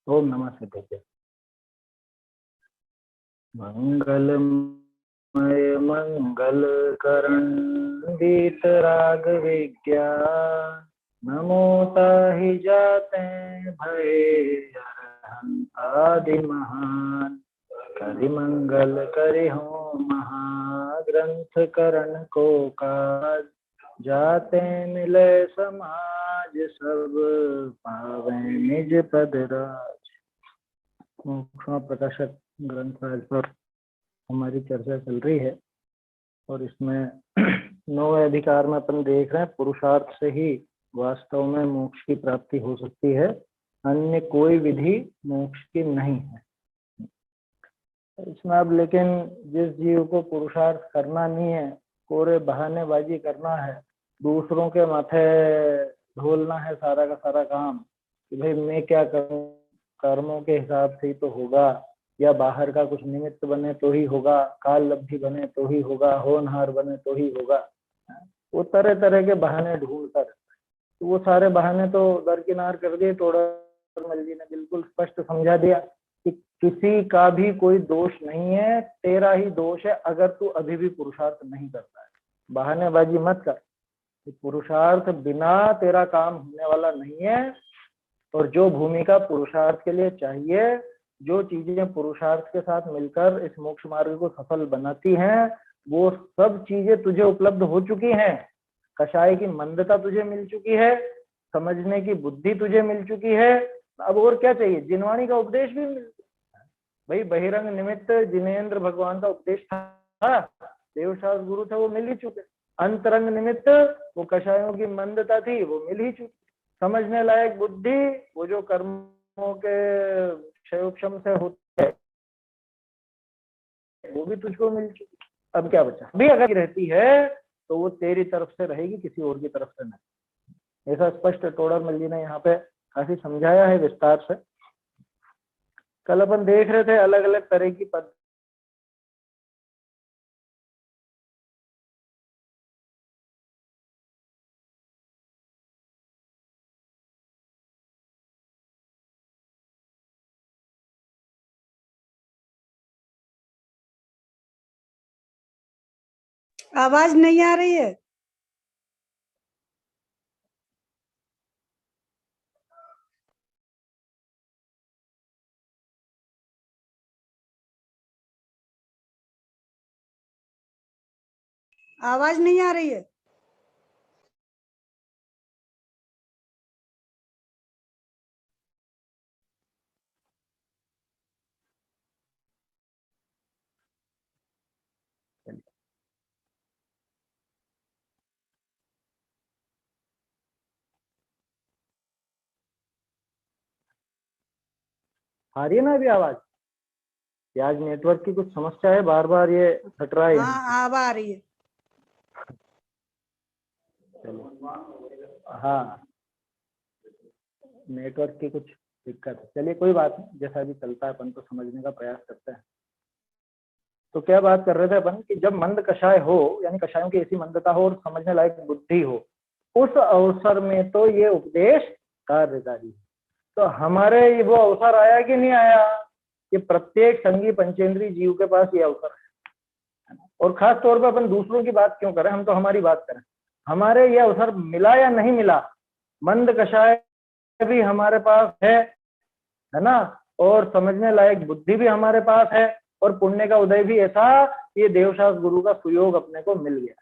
ओम नमः सिद्धेश्वर। मंगलमय मंगल करण वीतराग विज्ञा नमो ताहि जाते भये अरहंत आदि महान करि मंगल करि हो महाग्रंथ करण को काज जाते मिले समाज सब पावे निज पद राज। मोक्षमा प्रकाशक ग्रंथ राज पर हमारी चर्चा चल रही है और इसमें 9वें अधिकार में अपन देख रहे हैं पुरुषार्थ से ही वास्तव में मोक्ष की प्राप्ति हो सकती है, अन्य कोई विधि मोक्ष की नहीं है। इसमें अब लेकिन जिस जीव को पुरुषार्थ करना नहीं है, कोरे बहानेबाजी करना है, दूसरों के माथे ढोलना है सारा का सारा काम कि भाई मैं क्या करूं, कर्मों के हिसाब से ही तो होगा, या बाहर का कुछ निमित्त बने तो ही होगा, काल लब्धि बने तो ही होगा, होनहार बने तो ही होगा, वो तरह तरह के बहाने ढूंढता रहता है। तो वो सारे बहाने तो दरकिनार कर दिए। तोड़रमल जी ने बिल्कुल स्पष्ट समझा दिया कि किसी का भी कोई दोष नहीं है, तेरा ही दोष है अगर तू अभी भी पुरुषार्थ नहीं करता है। बहानेबाजी मत कर, पुरुषार्थ बिना तेरा काम होने वाला नहीं है। और जो भूमिका पुरुषार्थ के लिए चाहिए, जो चीजें पुरुषार्थ के साथ मिलकर इस मोक्ष मार्ग को सफल बनाती हैं, वो सब चीजें तुझे उपलब्ध हो चुकी हैं। कषाय की मंदता तुझे मिल चुकी है, समझने की बुद्धि तुझे मिल चुकी है, अब और क्या चाहिए। जिनवाणी का उपदेश भी मिल, भाई बहिरंग निमित्त जिनेन्द्र भगवान का उपदेश था, देवशास्त्र गुरु थे, वो मिल ही चुके। अंतरंग निमित्त वो कषायों की मंदता थी, वो मिल ही चुकी। समझने लायक बुद्धि, वो जो कर्मों के क्षयोक्षम से होते है, वो भी तुझको मिल चुकी। अब क्या बचा भी अगर रहती है तो वो तेरी तरफ से रहेगी, किसी और की तरफ से नहीं। ऐसा स्पष्ट तोड़रमल जी ने यहाँ पे काफी समझाया है विस्तार से। कल अपन देख रहे थे अलग अलग तरह की पद, आवाज नहीं आ रही है। आवाज नहीं आ रही है। आ रही है ना अभी आवाज? या आज नेटवर्क की कुछ समस्या है, बार बार ये हट रहा है यहाँ से। हाँ, आवाज आ रही है। हाँ, नेटवर्क की कुछ दिक्कत है। चलिए कोई बात नहीं, जैसा भी चलता है अपन तो समझने का प्रयास करते हैं। तो क्या बात कर रहे थे अपन कि जब मंद कषाय हो, यानी कषायों की ऐसी मंदता हो और समझने लायक बुद्धि हो, उस अवसर में तो ये उपदेश कार्यकारी। तो हमारे वो अवसर आया कि नहीं आया कि प्रत्येक संगी पंचेंद्री जीव के पास ये अवसर है। और खास तौर पर अपन दूसरों की बात क्यों करें, हम तो हमारी बात करें। हमारे ये अवसर मिला या नहीं मिला, मंद कषाय भी हमारे पास है ना, और समझने लायक बुद्धि भी हमारे पास है, और पुण्य का उदय भी ऐसा, ये देवशास्त्र गुरु का सुयोग अपने को मिल गया।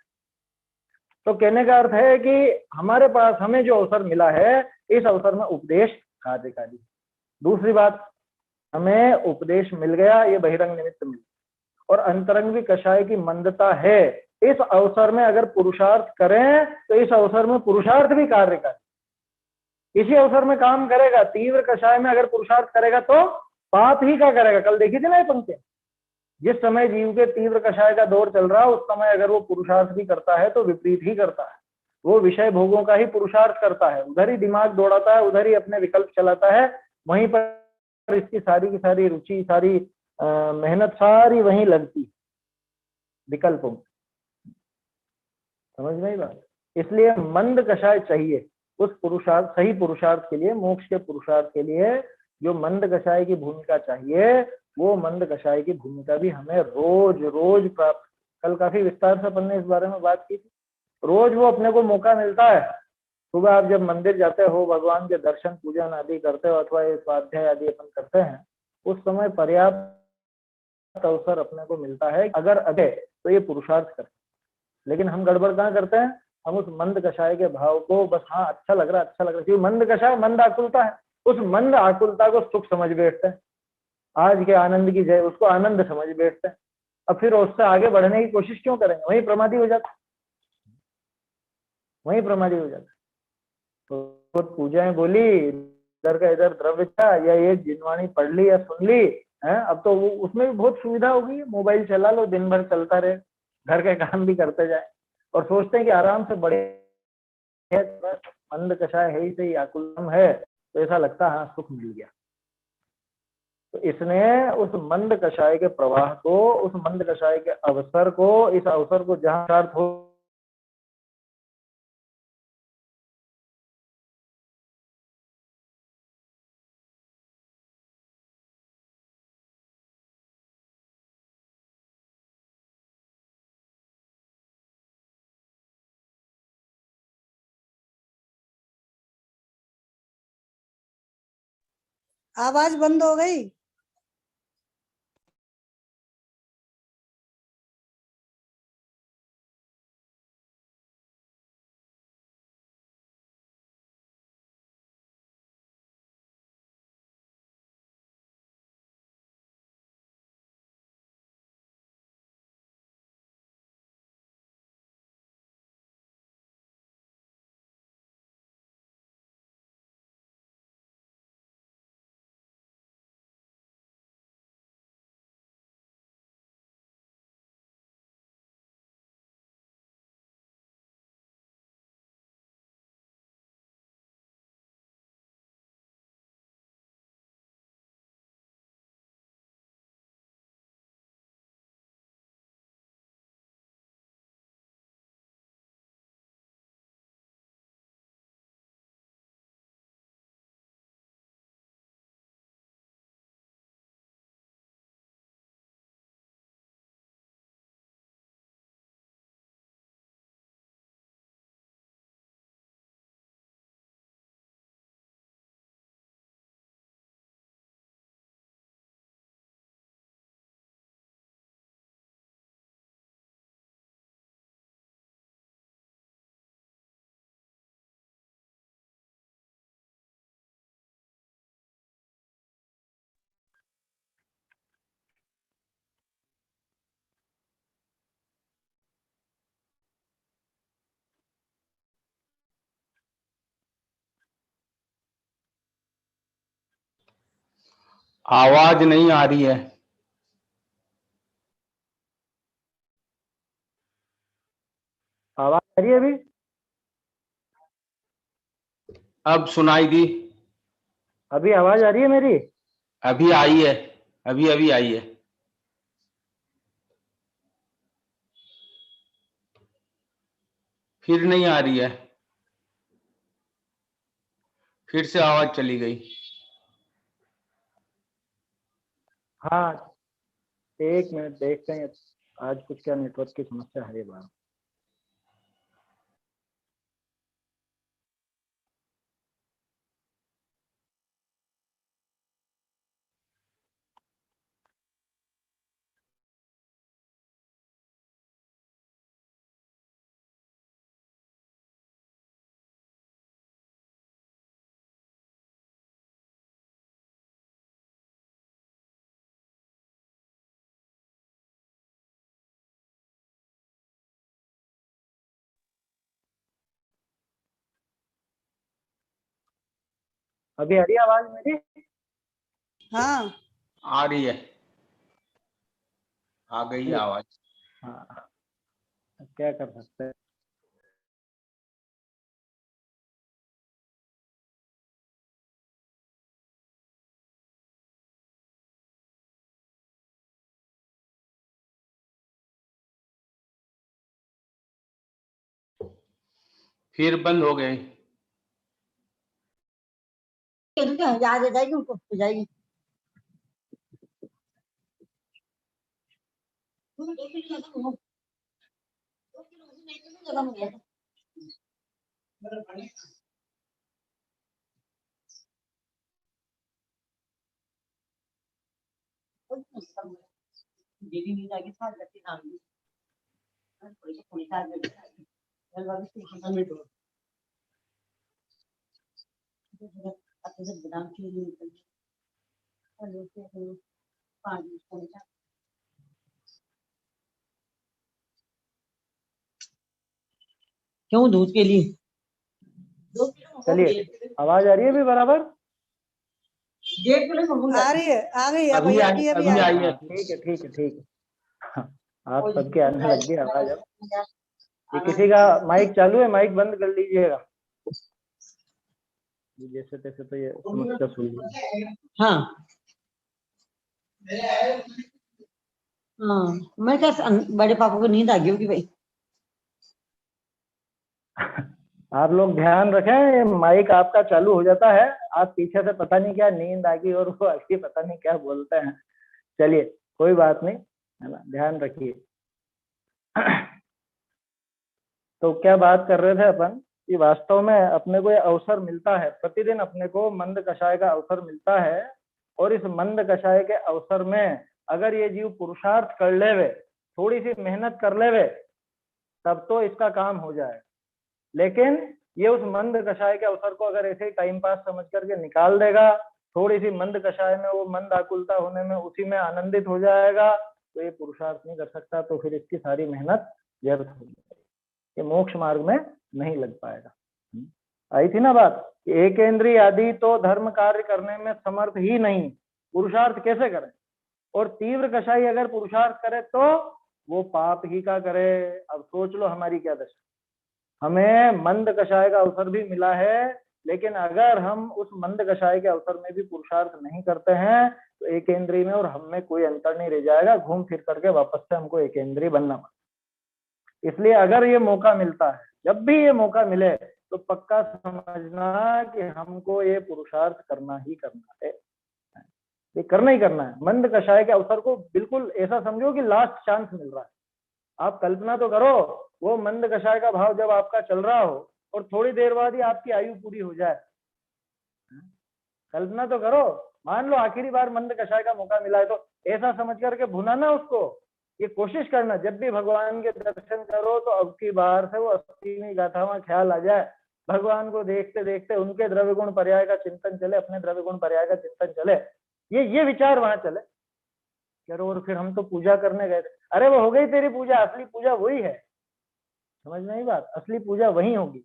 तो कहने का अर्थ है कि हमारे पास हमें जो अवसर मिला है, इस अवसर में उपदेश कार्यकारी। दूसरी बात, हमें उपदेश मिल गया, ये बहिरंग निमित्त मिल, और अंतरंग भी कषाय की मंदता है। इस अवसर में अगर पुरुषार्थ करें तो इस अवसर में पुरुषार्थ भी कार्य करे, इसी अवसर में काम करेगा। तीव्र कषाय में अगर पुरुषार्थ करेगा तो पाप ही क्या करेगा। कल देखी थी ना ये पंक्ति, जिस समय जीव के तीव्र कषाय का दौर चल रहा है, उस समय अगर वो पुरुषार्थ भी करता है तो विपरीत ही करता है। वो विषय भोगों का ही पुरुषार्थ करता है, उधर ही दिमाग दौड़ाता है, उधर ही अपने विकल्प चलाता है, वहीं पर इसकी सारी की सारी रुचि, सारी मेहनत सारी वहीं लगती विकल्पों। समझ में बात? इसलिए मंद कषाय चाहिए उस पुरुषार्थ, सही पुरुषार्थ के लिए, मोक्ष के पुरुषार्थ के लिए जो मंद कषाय की भूमिका चाहिए वो मंद कषाय की भूमिका भी हमें रोज रोज प्राप्त। कल काफी विस्तार से अपन ने इस बारे में बात की थी। रोज वो अपने को मौका मिलता है। सुबह आप जब मंदिर जाते हो, भगवान के दर्शन पूजन आदि करते हो अथवा ये स्वाध्याय आदि अपन करते हैं, उस समय पर्याप्त अवसर अपने को मिलता है अगर अगे तो ये पुरुषार्थ करें। लेकिन हम गड़बड़ कहाँ करते हैं, हम उस मंद कषाय के भाव को बस हाँ अच्छा लग रहा है अच्छा लग रहा है, क्योंकि मंद कषाय मंद आकुलता है, उस मंद आकुलता को सुख समझ बैठते हैं। आज के आनंद की जय उसको आनंद समझ बैठते हैं। अब फिर उससे आगे बढ़ने की कोशिश क्यों करेंगे, वहीं प्रमादी हो जाता, वहीं प्रमादी हो जाता। तो पूजाएं बोली, इधर का इधर द्रव्य था या एक जिनवाणी पढ़ ली या सुन ली है, अब तो वो उसमें भी बहुत सुविधा हो गई है। मोबाइल चला लो, दिन भर चलता रहे, घर के काम भी करते जाए और सोचते हैं कि आराम से बड़े मंद कषाय है ही सही, आकुलम है तो ऐसा लगता है हाँ सुख मिल गया। तो इसने उस मंद कषाय के प्रवाह को, उस मंद कषाय के अवसर को, इस अवसर को जहां हो आवाज बंद हो गई। आवाज नहीं आ रही है। आवाज आ रही है अभी? अब सुनाई दी। अभी आवाज आ रही है मेरी? अभी आई है, अभी अभी आई है। फिर नहीं आ रही है, फिर से आवाज चली गई। हाँ, एक मिनट देखते हैं आज कुछ क्या नेटवर्क की समस्या है ये बात। अभी आ रही है आवाज मेरी? हाँ, आ रही है, आ गई है आवाज। हाँ, क्या कर सकते हैं। फिर बंद हो गए। याद आ जाएगी उनको, हो जाएगी। दीदी नींद आ गई, साथ करके नाम दी थोड़ी थोड़ी साथ में अपने से बादाम की क्यों दूध के लिए? चलिए, आवाज आ रही है भी बराबर? आ रही है, आ गई है अभी भैया आई, की, अभी अभी आ आई गई। है। ठीक है, ठीक है, ठीक है। हाँ, आप सबके आने लग गई आवाज अब। ये किसी का माइक चालू है, माइक बंद कर लीजिएगा। जैसे तैसे तो ये समस्या सुन। हाँ हाँ, मैं क्या बड़े पापा को नींद आ गई होगी भाई। आप लोग ध्यान रखें, माइक आपका चालू हो जाता है, आप पीछे से पता नहीं क्या नींद आ गई और वो आगे पता नहीं क्या बोलते हैं। चलिए, कोई बात नहीं, है ना, ध्यान रखिए। तो क्या बात कर रहे थे अपन कि वास्तव में अपने को ये अवसर मिलता है, प्रतिदिन अपने को मंद कषाय का अवसर मिलता है, और इस मंद कषाय के अवसर में अगर ये जीव पुरुषार्थ कर लेवे, थोड़ी सी मेहनत कर लेवे, तब तो इसका काम हो जाए। लेकिन ये उस मंद कषाय के अवसर को अगर ऐसे ही टाइम पास समझ करके निकाल देगा, थोड़ी सी मंद कषाय में, वो मंद आकुलता होने में उसी में आनंदित हो जाएगा, तो ये पुरुषार्थ नहीं कर सकता, तो फिर इसकी सारी मेहनत व्यर्थ हो जाएगी, ये मोक्ष मार्ग में नहीं लग पाएगा। आई थी ना बात कि एकेंद्रीय आदि तो धर्म कार्य करने में समर्थ ही नहीं, पुरुषार्थ कैसे करें? और तीव्र कषाई अगर पुरुषार्थ करे तो वो पाप ही का करे। अब सोच लो हमारी क्या दशा। हमें मंद कषाय का अवसर भी मिला है, लेकिन अगर हम उस मंद कषाय के अवसर में भी पुरुषार्थ नहीं करते हैं, तो एकेंद्रीय में और हम में कोई अंतर नहीं रह जाएगा, घूम फिर करके वापस से हमको एकेंद्रीय बनना पड़ेगा। इसलिए अगर ये मौका मिलता है, जब भी ये मौका मिले, तो पक्का समझना कि हमको ये पुरुषार्थ करना ही करना है, ये करना ही करना है। मंद कषाय के अवसर को बिल्कुल ऐसा समझो कि लास्ट चांस मिल रहा है। आप कल्पना तो करो, वो मंद कषाय का भाव जब आपका चल रहा हो और थोड़ी देर बाद ही आपकी आयु पूरी हो जाए, कल्पना तो करो। मान लो आखिरी बार मंद कषाय का मौका मिला है, तो ऐसा समझ करके भुनाना उसको, ये कोशिश करना जब भी भगवान के दर्शन करो तो अब की बार से वो 80वीं गाथा में ख्याल आ जाए, भगवान को देखते देखते उनके द्रव्य गुण पर्याय का चिंतन चले, अपने द्रव्य गुण पर्याय का चिंतन चले, ये विचार वहां चले। चलो, और फिर हम तो पूजा करने गए थे, अरे वो हो गई तेरी पूजा, असली पूजा वही है, समझ नहीं बात, असली पूजा वही होगी।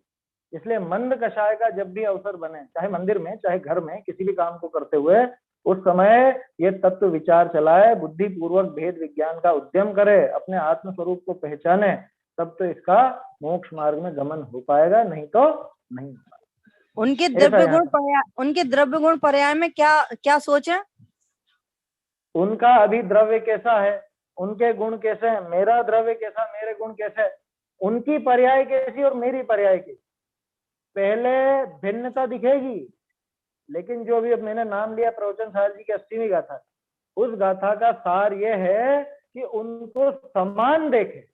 इसलिए मंद कषाय का जब भी अवसर बने, चाहे मंदिर में चाहे घर में, किसी भी काम को करते हुए, उस समय ये तत्व विचार चलाए, बुद्धि पूर्वक भेद विज्ञान का उद्यम करे, अपने आत्म स्वरूप को पहचाने, तब तो इसका मोक्ष मार्ग में गमन हो पाएगा, नहीं तो नहीं। उनके द्रव्य गुण पर्याय में क्या क्या सोच है? उनका अभी द्रव्य कैसा है, उनके गुण कैसे हैं, मेरा द्रव्य कैसा, मेरे गुण कैसे, उनकी पर्याय कैसी और मेरी पर्याय कैसी, पहले भिन्नता दिखेगी। लेकिन जो भी अब मैंने नाम लिया प्रवचन सार जी की 80वीं गाथा, उस गाथा का सार यह है कि उनको समान देखे,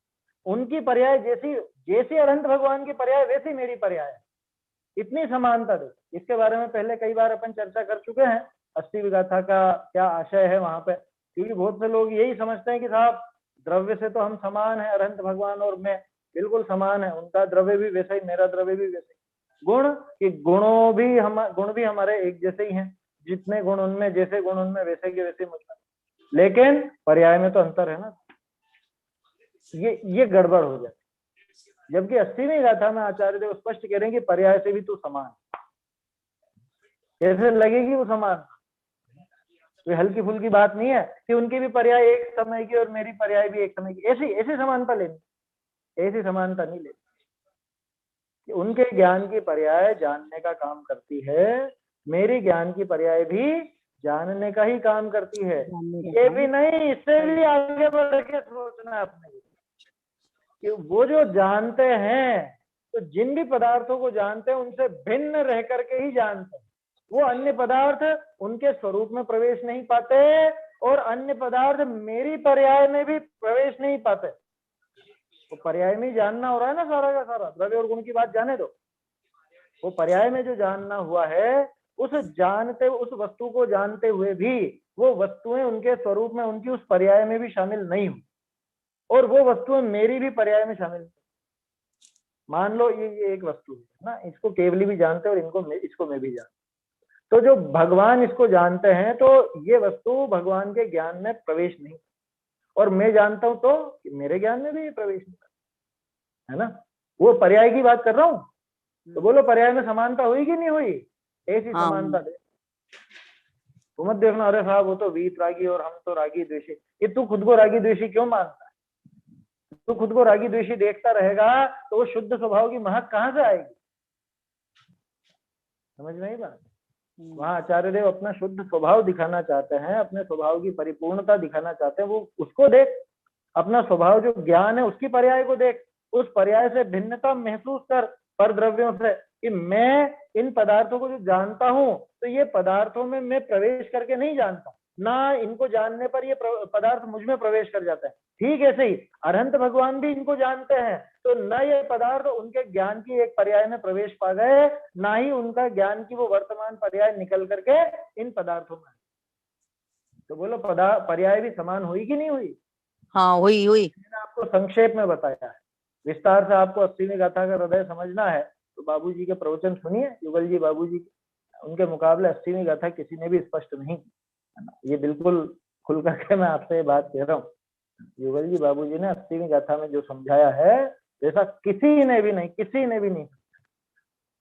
उनकी पर्याय जैसी अनंत भगवान की पर्याय वैसी मेरी पर्याय है, इतनी समानता दे। इसके बारे में पहले कई बार अपन चर्चा कर चुके हैं, 80वीं गाथा का क्या आशय है वहां पे, क्योंकि बहुत से लोग यही समझते हैं कि साहब द्रव्य से तो हम समान है, अनंत भगवान और मैं बिल्कुल समान है, उनका द्रव्य भी वैसा ही, मेरा द्रव्य भी वैसा ही। गुण कि गुण भी हमारे एक जैसे ही हैं, जितने गुण उनमें, जैसे गुण उनमें, वैसे के वैसे मुझमें, लेकिन पर्याय में तो अंतर है ना, ये गड़बड़ हो जाए। जबकि 80वीं गाथा में आचार्य देव स्पष्ट कह रहे हैं कि पर्याय से भी तू समान, कैसे लगेगी वो समान, कोई हल्की फुल्की बात नहीं है कि उनकी भी पर्याय एक समय की और मेरी पर्याय भी एक समय की, ऐसी समानता लेनी, ऐसी समानता नहीं लेनी। कि उनके ज्ञान की पर्याय जानने का काम करती है, मेरी ज्ञान की पर्याय भी जानने का ही काम करती है। ये भी नहीं, इससे भी आगे बढ़ के सोचना अपने कि वो जो जानते हैं, तो जिन भी पदार्थों को जानते हैं उनसे भिन्न रह करके ही जानते हैं, वो अन्य पदार्थ उनके स्वरूप में प्रवेश नहीं पाते और अन्य पदार्थ मेरी पर्याय में भी प्रवेश नहीं पाते। तो पर्याय में ही जानना हो रहा है ना सारा का सारा, द्रव्य और गुण की बात जाने दो। वो पर्याय में जो जानना हुआ है, उस वस्तु को जानते हुए भी वो वस्तुएं उनके स्वरूप में उनकी उस पर्याय में भी शामिल नहीं हुई और वो वस्तुएं मेरी भी पर्याय में शामिल। मान लो ये एक वस्तु है ना, इसको केवली भी जानते हैं और इसको मैं भी जानता। तो जो भगवान इसको जानते हैं तो ये वस्तु भगवान के ज्ञान में प्रवेश नहीं, और मैं जानता हूं तो मेरे ज्ञान में भी प्रवेश नहीं, है ना। वो पर्याय की बात कर रहा हूं। तो बोलो पर्याय में समानता हुई कि नहीं हुई? ऐसी हाँ। समानता दे। तो मत देखना अरे साहब वो तो वीत रागी और हम तो रागी द्वेषी। ये तू खुद को रागी द्वेषी क्यों मानता है? तू खुद को रागी द्वेषी देखता रहेगा तो वो शुद्ध स्वभाव की महक कहां से आएगी? समझ में आई बात? वहां आचार्य देव अपना शुद्ध स्वभाव दिखाना चाहते हैं, अपने स्वभाव की परिपूर्णता दिखाना चाहते हैं। वो उसको देख, अपना स्वभाव जो ज्ञान है उसकी पर्याय को देख, उस पर्याय से भिन्नता महसूस कर पर द्रव्यों से, कि मैं इन पदार्थों को जो जानता हूं तो ये पदार्थों में मैं प्रवेश करके नहीं जानता, ना इनको जानने पर ये पदार्थ मुझ में प्रवेश कर जाता है। ठीक ऐसे ही अरहंत भगवान भी इनको जानते हैं, तो न ये पदार्थ उनके ज्ञान की एक पर्याय में प्रवेश पा गए, ना ही उनका ज्ञान की वो वर्तमान पर्याय निकल करके इन पदार्थों में। तो बोलो पर्याय भी समान हुई कि नहीं हुई? हाँ हुई। मैंने आपको संक्षेप में बताया है। विस्तार से आपको 80वीं गाथा का हृदय समझना है तो बाबूजी के प्रवचन सुनिए, युगल जी बाबूजी, उनके मुकाबले 80वीं गाथा किसी ने भी स्पष्ट नहीं की। ये बिल्कुल खुल करके मैं आपसे ये बात कह रहा हूँ। युगल जी बाबूजी ने 80वीं गाथा में जो समझाया है जैसा किसी ने भी नहीं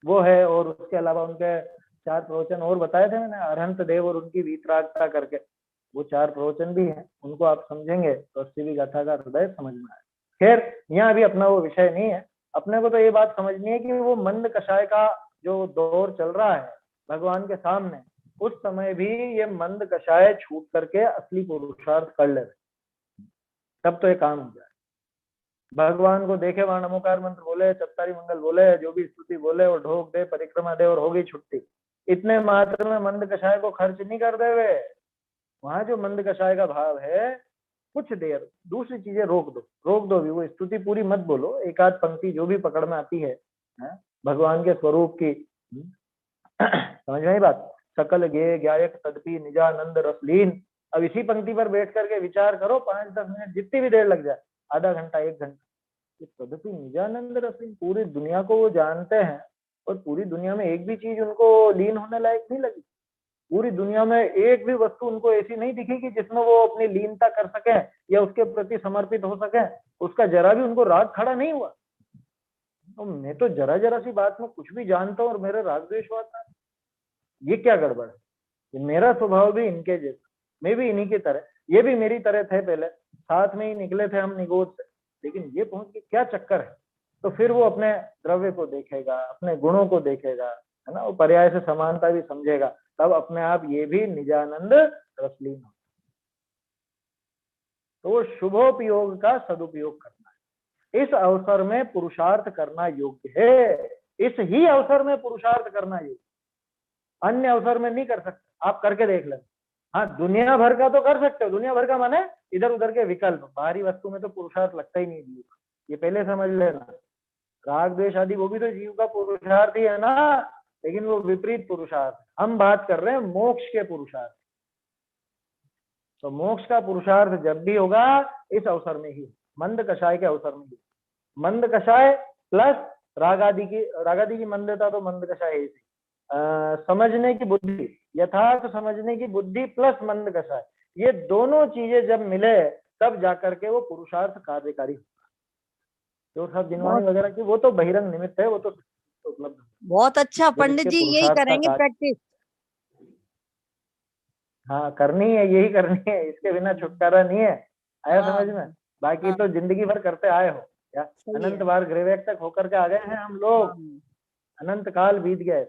वो है। और उसके अलावा उनके 4 प्रवचन और बताए थे मैंने, अरहंत देव और उनकी वीतरागता करके, वो 4 प्रवचन भी हैं। उनको आप समझेंगे तो 80वीं गाथा का हृदय समझ में आए। खैर यहाँ अभी अपना वो विषय नहीं है। अपने को तो ये बात समझनी है कि वो मंद कषाय का जो दौर चल रहा है भगवान के सामने, उस समय भी ये मंद कषाय छूट करके असली पुरुषार्थ कर ले, तब तो ये काम हो जाए। भगवान को देखे वहां नमोकार मंत्र बोले, चत्तारी मंगल बोले, जो भी स्तुति बोले और ढोक दे, परिक्रमा दे और होगी छुट्टी। इतने मात्र में मंद कषाय को खर्च नहीं कर दे वे। वहां जो मंद कषाय का भाव है, कुछ देर दूसरी चीजें रोक दो भी, वो स्तुति पूरी मत बोलो, एक आध पंक्ति जो भी पकड़ में आती है भगवान के स्वरूप की, समझ में आई बात? सकल गे गायक तदपि निजानंद रसलीन। अब इसी पंक्ति पर बैठ करके विचार करो 5-10 मिनट, जितनी भी देर लग जाए, आधा घंटा 1 घंटा। तदपि निजानंद रसलीन, पूरी दुनिया को वो जानते हैं और पूरी दुनिया में एक भी चीज उनको लीन होने लायक नहीं लगी। पूरी दुनिया में एक भी वस्तु उनको ऐसी नहीं दिखी कि जिसमें वो अपनी लीनता कर सके या उसके प्रति समर्पित हो सके। उसका जरा भी उनको राग खड़ा नहीं हुआ। तो मैं तो जरा सी बात में कुछ भी जानता हूँ और मेरा राग द्वेष होता है, ये क्या गड़बड़ है? मेरा स्वभाव भी इनके जैसा, मैं भी इन्हीं की तरह, ये भी मेरी तरह थे, पहले साथ में ही निकले थे हम निगोद से, लेकिन ये पहुंच के क्या चक्कर है? तो फिर वो अपने द्रव्य को देखेगा, अपने गुणों को देखेगा, है ना, वो पर्याय से समानता भी समझेगा, तब अपने आप ये भी निजानंद रसलीन हो। तो वो शुभोपयोग का सदुपयोग करना है। इस अवसर में पुरुषार्थ करना योग्य है, इस ही अवसर में पुरुषार्थ करना योग्य, अन्य अवसर में नहीं कर सकते। आप करके देख लें। हाँ, दुनिया भर का तो कर सकते हो, दुनिया भर का माने इधर उधर के विकल्प, बाहरी वस्तु में तो पुरुषार्थ लगता ही नहीं, ये पहले समझ लेना। राग द्वेष आदि वो भी तो जीव का पुरुषार्थ ही है ना, लेकिन वो विपरीत पुरुषार्थ। हम बात कर रहे हैं मोक्ष के पुरुषार्थ। तो मोक्ष का पुरुषार्थ जब भी होगा इस अवसर में ही, मंद कषाय के अवसर में ही। मंद कषाय प्लस रागादि की मंदता, तो मंद कषाय है। समझने की बुद्धि, यथार्थ समझने की बुद्धि प्लस मंद कषाय, ये दोनों चीजें जब मिले तब जाकर के वो पुरुषार्थ कार्यकारी होगा। जो सब दिनवानी वगैरह की वो तो बहिरंग निमित्त है, वो तो उपलब्ध। बहुत अच्छा पंडित जी, यही करेंगे प्रैक्टिस। हाँ करनी है, यही करनी है, इसके बिना छुटकारा नहीं है। आया समझ में? बाकी तो जिंदगी भर करते आए हो क्या, अनंत बार ग्रेवेक तक होकर के आ गए हैं हम लोग, अनंत काल बीत गए।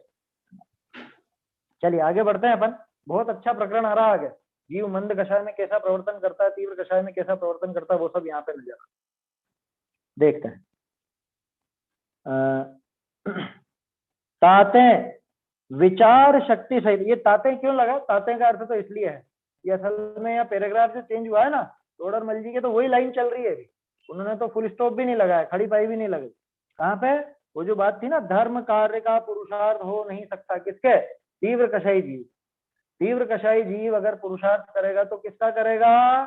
चलिए आगे बढ़ते हैं अपन। बहुत अच्छा प्रकरण आ रहा आगे। जीव मंद कषाय में कैसा प्रवर्तन करता है, तीव्र कषाय में कैसा प्रवर्तन करता है, वो सब यहाँ पे नजर देखते हैं। ताते विचार शक्ति सहित, ये ताते क्यों लगा, ताते का अर्थ तो इसलिए है, ये असल में यहाँ पैराग्राफ जो चेंज हुआ है ना तोड़रमल जी के, तो वही लाइन चल रही है अभी, उन्होंने तो फुल स्टॉप भी नहीं लगाया, खड़ी पाई भी नहीं लगी। कहाँ पे, वो जो बात थी ना, धर्म कार्य का पुरुषार्थ हो नहीं सकता किसके, तीव्र कषाई जीव। तीव्र कषाई जीव अगर पुरुषार्थ करेगा तो किसका करेगा,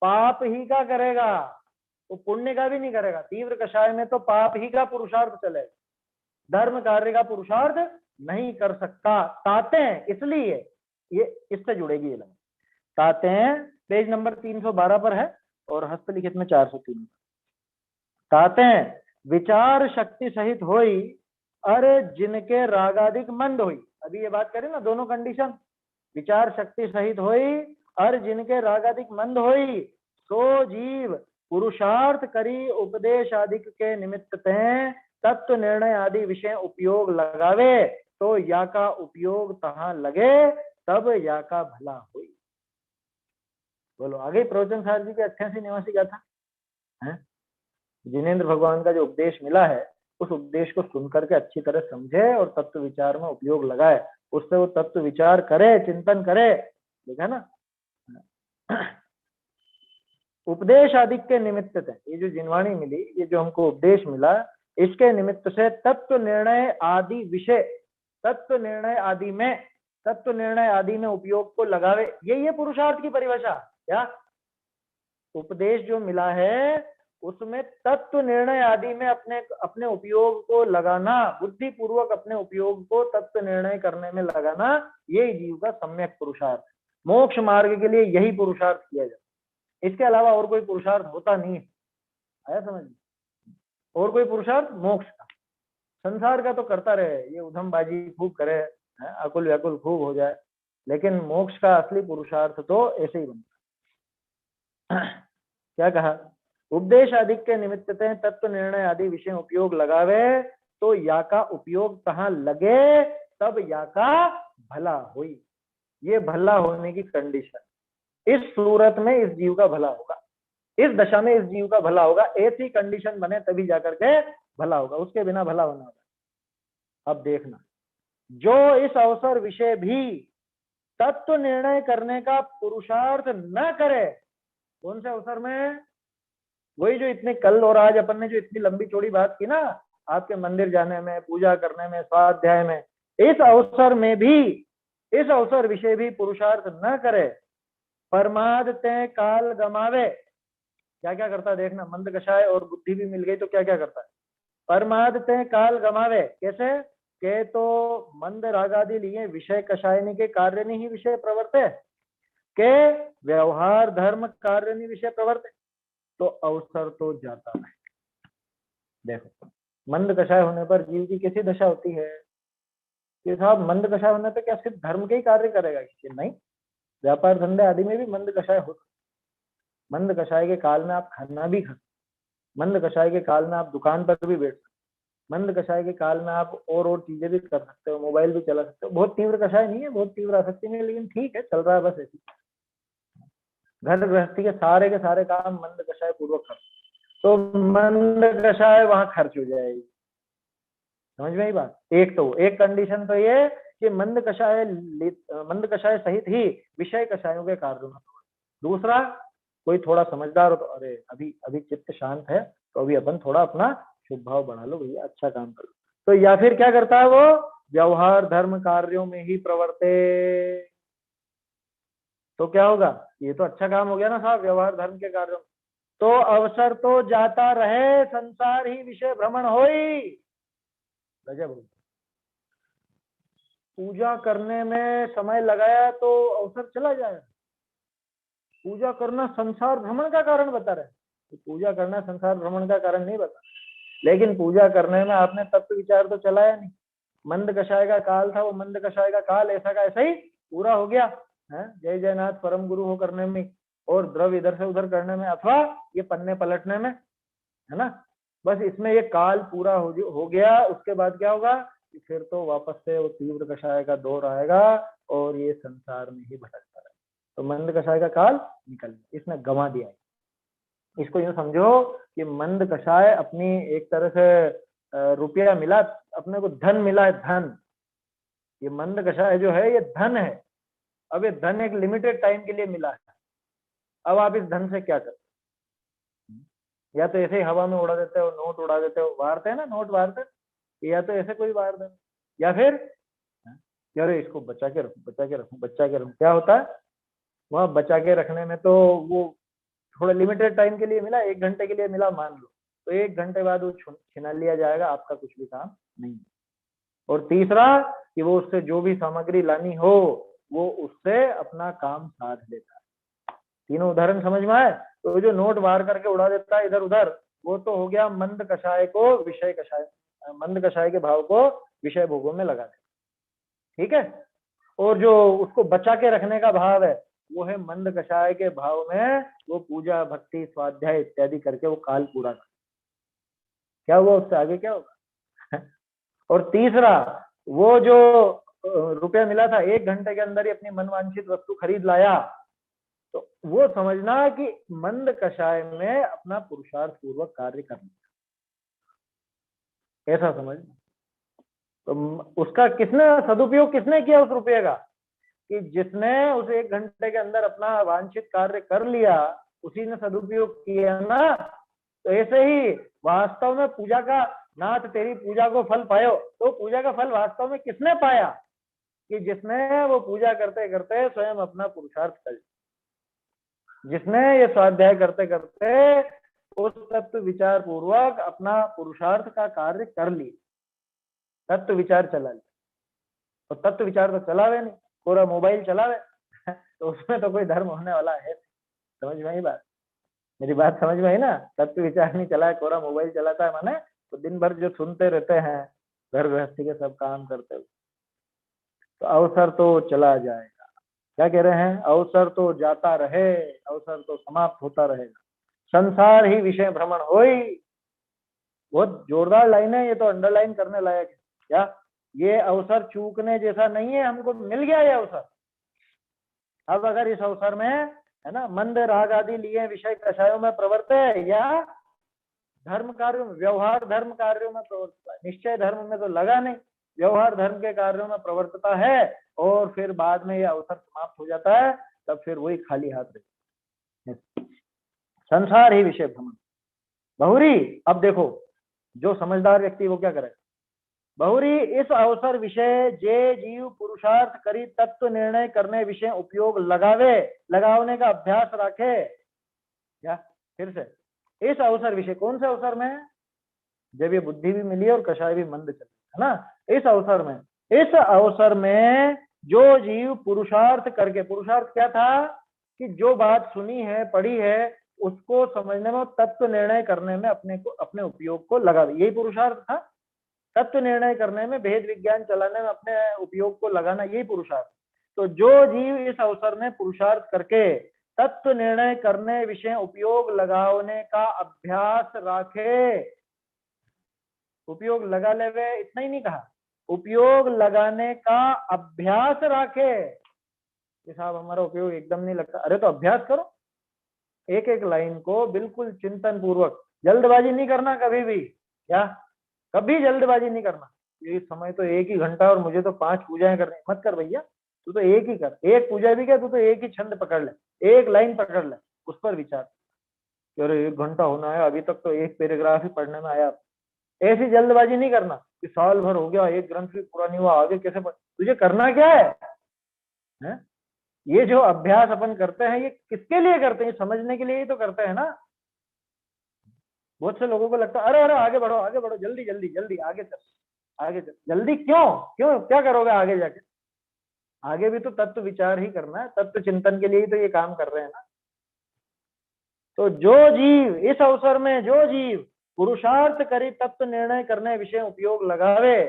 पाप ही का करेगा, वो पुण्य का भी नहीं करेगा। तीव्र कषाय में तो पाप ही का पुरुषार्थ चलेगा, धर्म कार्य का पुरुषार्थ नहीं कर सकता। ताते इसलिए ये इससे जुड़ेगी ये लाइन। ताते पेज नंबर 312 पर है और हस्तलिखित में 403। ताते विचार शक्ति सहित होई, अरे जिनके रागाधिक मंद हुई। अभी ये बात करें ना दोनों कंडीशन, विचार शक्ति सहित होई और जिनके रागाधिक मंद होई, सो जीव पुरुषार्थ करी उपदेश आदि के निमित्त ते तत्व निर्णय आदि विषय उपयोग लगावे, तो या का उपयोग तहां लगे, तब या का भला हुई। बोलो आगे प्रवचन सार जी के 88 निवासी क्या था है? जिनेंद्र भगवान का जो उपदेश मिला है उस उपदेश को सुनकर के अच्छी तरह समझे और तत्व विचार में उपयोग लगाए, उससे वो तत्व विचार करे, चिंतन करे, लिखा ना। उपदेश आदि के निमित्त थे, ये जो जिनवाणी मिली, ये जो हमको उपदेश मिला, इसके निमित्त से तत्व निर्णय आदि विषय, तत्व निर्णय आदि में, तत्व निर्णय आदि में उपयोग को लगावे, ये पुरुषार्थ की परिभाषा। क्या उपदेश जो मिला है उसमें तत्व निर्णय आदि में अपने अपने उपयोग को लगाना, बुद्धि पूर्वक अपने उपयोग को तत्व निर्णय करने में लगाना, यही जीव का सम्यक पुरुषार्थ। मोक्ष मार्ग के लिए यही पुरुषार्थ किया जाता है, इसके अलावा और कोई पुरुषार्थ होता नहीं है। आया समझ, और कोई पुरुषार्थ मोक्ष का, संसार का तो करता रहे, ये उधमबाजी खूब करे, अकुल व्याकुल खूब हो जाए, लेकिन मोक्ष का असली पुरुषार्थ तो ऐसे ही बनता है। क्या कहा, उपदेश आदि के निमित्त तत्व निर्णय आदि विषय उपयोग लगावे, तो या का उपयोग तहां लगे, तब या का भला हुई। ये भला होने की कंडीशन, इस सूरत में इस जीव का भला होगा, इस दशा में इस जीव का भला होगा, ऐसी कंडीशन बने तभी जाकर के भला होगा, उसके बिना भला होना होगा। अब देखना, जो इस अवसर विषय भी तत्व निर्णय करने का पुरुषार्थ न करे, कौन से अवसर में, वही जो इतने कल और आज अपन ने जो इतनी लंबी चौड़ी बात की ना, आपके मंदिर जाने में, पूजा करने में, स्वाध्याय में, इस अवसर में भी, इस अवसर विषय भी पुरुषार्थ न करे, परमाद ते काल गमावे। क्या क्या करता है देखना, मंद कषाय और बुद्धि भी मिल गई तो क्या क्या करता है, परमाद ते काल गमावे। कैसे के, तो मंद रागादि लिए विषय कषायनी के कार्य नहीं ही विषय प्रवर्ते, के व्यवहार धर्म कार्य नहीं विषय प्रवर्ते, तो अवसर तो जाता है। देखो मंद कषाय होने पर जीव की कैसी दशा होती है कि साहब, मंद कषाय होने पर क्या सिर्फ धर्म के ही कार्य करेगा, नहीं, व्यापार धंधे आदि में भी मंद कषाय होता। मंद कषाय के काल में आप खाना भी खा, मंद कषाय के काल में आप दुकान पर भी बैठ सकते, मंद कषाय के काल में आप और चीजें भी कर सकते हो, मोबाइल भी चला सकते हो। बहुत तीव्र कषाय नहीं है, बहुत तीव्र आसक्ति नहीं, लेकिन ठीक है, चल रहा है बस ऐसी। घर गृहस्थी के सारे काम मंद कषाय पूर्वक कर, तो मंद कषाय वहां खर्च हो जाएगी। समझ में आई बात। एक तो एक कंडीशन तो ये कि मंद कषाय सहित ही विषय कषायों के कार्य में। दूसरा, कोई थोड़ा समझदार हो तो अरे अभी चित्त शांत है, तो अभी अपन थोड़ा अपना शुभ भाव बढ़ा लो भैया, अच्छा काम करो। तो या फिर क्या करता है वो, व्यवहार धर्म कार्यों में ही प्रवर्ते। तो क्या होगा, ये तो अच्छा काम हो गया ना साहब, व्यवहार धर्म के कार्यों में, तो अवसर तो जाता रहे, संसार ही विषय भ्रमण होई। गजब। पूजा करने में समय लगाया तो अवसर चला जाएगा। पूजा करना संसार भ्रमण का कारण बता रहे, तो पूजा करना संसार भ्रमण का कारण नहीं बता, लेकिन पूजा करने में आपने तत्व विचार तो चलाया नहीं। मंद कषाय का काल था, वो मंद कषाय का काल ऐसा का ऐसा ही पूरा हो गया है, जय जयनाथ परम गुरु हो करने में, और द्रव्य इधर से उधर करने में, अथवा ये पन्ने पलटने में, है ना। बस इसमें ये काल पूरा हो गया। उसके बाद क्या होगा कि फिर तो वापस से वो तीव्र कषाय का दौर आएगा और ये संसार में ही भटकता रहेगा। तो मंद कषाय का काल निकल गया, इसने गंवा दिया। इसको यूं समझो कि मंद कषाय अपनी एक तरह से रुपया मिला, अपने को धन मिला है, धन, ये मंद कषाय जो है ये धन है। अब ये धन एक लिमिटेड टाइम के लिए मिला है, अब आप इस धन से क्या करते हो? या तो ऐसे ही हवा में उड़ा देते हो, नोट उड़ा देते हो, वारते हैं ना, नोट वारते हैं, या तो ऐसे कोई वार दे, या फिर अरे इसको बचा के रखूं, बचा के रखूं, बचा के रखूं। क्या होता है वहां बचा के रखने में? तो वो थोड़ा लिमिटेड टाइम के लिए मिला, 1 घंटे के लिए मिला मान लो, तो 1 घंटे बाद वो छिना लिया जाएगा, आपका कुछ भी काम नहीं। और तीसरा कि वो उससे जो भी सामग्री लानी हो वो उससे अपना काम साध लेता है। तीनों उदाहरण समझ में आए? तो जो नोट वार करके उड़ा देता है इधर उधर, वो तो हो गया मंद कषाय को विषय कषाय, मंद कषाय के भाव को विषय भोगों में लगा दे, ठीक है। और जो उसको बचा के रखने का भाव है वो है मंद कषाय के भाव में वो पूजा भक्ति स्वाध्याय इत्यादि करके वो काल पूरा कर। क्या हुआ उससे आगे क्या होगा? और तीसरा वो जो रुपया मिला था 1 घंटे के अंदर ही अपनी मनवांछित वस्तु खरीद लाया, तो वो समझना कि मंद कषाय में अपना पुरुषार्थ पूर्वक कार्य करना, ऐसा समझ। तो उसका किसने सदुपयोग किसने किया उस रुपये का? कि जिसने उस 1 घंटे के अंदर अपना वांछित कार्य कर लिया उसी ने सदुपयोग किया ना। तो ऐसे ही वास्तव में पूजा का नाथ तेरी पूजा को फल पायो, तो पूजा का फल वास्तव में किसने पाया? कि जिसने वो पूजा करते करते स्वयं अपना पुरुषार्थ कर, जिसने ये स्वाध्याय करते करते उस तत्व विचार पूर्वक अपना पुरुषार्थ का कार्य कर लिया, तत्व विचार चला लिया। तो तत्व विचार तो चलावे नहीं, पूरा मोबाइल चलावे तो उसमें तो कोई धर्म होने वाला है? समझ में आई बात? मेरी बात समझ में आई ना? तत्व विचार नहीं चला है, कोरा मोबाइल चलाता है, माने तो दिन भर जो सुनते रहते हैं घर गृहस्थी के सब काम करते हुए, तो अवसर तो चला जाएगा। क्या कह रहे हैं? अवसर तो जाता रहे, अवसर तो समाप्त होता रहेगा, संसार ही विषय भ्रमण होई। बहुत जोरदार लाइन है ये, तो अंडरलाइन करने लायक है। क्या ये अवसर चूकने जैसा नहीं है? हमको मिल गया ये अवसर। अब अगर इस अवसर में है ना मंद राग आदि लिए विषय कषायों में प्रवर्त है या धर्म कार्यों में, व्यवहार धर्म कार्यों में प्रवर्तता है, निश्चय धर्म में तो लगा नहीं, व्यवहार धर्म के कार्यों में प्रवर्तता है, और फिर बाद में ये अवसर समाप्त हो जाता है, तब फिर वही खाली हाथ रहे। संसार ही विषय भ्रमण बहुरी। अब देखो जो समझदार व्यक्ति वो क्या करे? बहुरी इस अवसर विषय जे जीव पुरुषार्थ करी तत्व निर्णय करने विषय उपयोग लगावे, लगावने का अभ्यास रखे। क्या फिर से इस अवसर विषय, कौन से अवसर में? जब ये बुद्धि भी मिली और कषाय भी मंद चले, है ना। इस अवसर में, इस अवसर में जो जीव पुरुषार्थ करके, पुरुषार्थ क्या था? कि जो बात सुनी है पढ़ी है उसको समझने में, तत्व निर्णय करने में अपने उपयोग को लगावे, यही पुरुषार्थ था। तत्व निर्णय करने में, भेद विज्ञान चलाने में अपने उपयोग को लगाना, यही पुरुषार्थ। तो जो जीव इस अवसर में पुरुषार्थ करके तत्व निर्णय करने विषय उपयोग लगाने का अभ्यास राखे, उपयोग लगा लेवे इतना ही नहीं कहा, उपयोग लगाने का अभ्यास राखे। साहब हमारा उपयोग एकदम नहीं लगता, अरे तो अभ्यास करो, एक एक लाइन को बिल्कुल चिंतन पूर्वक, जल्दबाजी नहीं करना कभी भी। क्या कभी जल्दबाजी नहीं करना? ये समय तो 1 ही घंटा और मुझे तो 5 पूजाएं करनी, मत कर भैया, तू तो एक ही कर, एक पूजा भी क्या, तू तो एक ही छंद पकड़ ले, एक लाइन पकड़ ले, उस पर विचार। अरे 1 घंटा होना है, अभी तक तो एक पैराग्राफ ही पढ़ने में आया। ऐसी जल्दबाजी नहीं करना कि साल भर हो गया एक ग्रंथ भी पूरा नहीं हुआ, आगे कैसे तुझे करना क्या है? ये जो अभ्यास अपन करते हैं ये किसके लिए करते हैं? समझने के लिए ही तो करते हैं ना। बहुत से लोगों को लगता है अरे अरे आगे बढ़ो, आगे बढ़ो, जल्दी जल्दी जल्दी आगे चल, आगे चल। जल्दी क्यों? क्यों क्या करोगे आगे जाके? आगे भी तो तत्व विचार ही करना है, तत्व चिंतन के लिए ही तो ये काम कर रहे हैं ना। तो जो जीव इस अवसर में, जो जीव पुरुषार्थ करी तत्व निर्णय करने विषय उपयोग लगावे,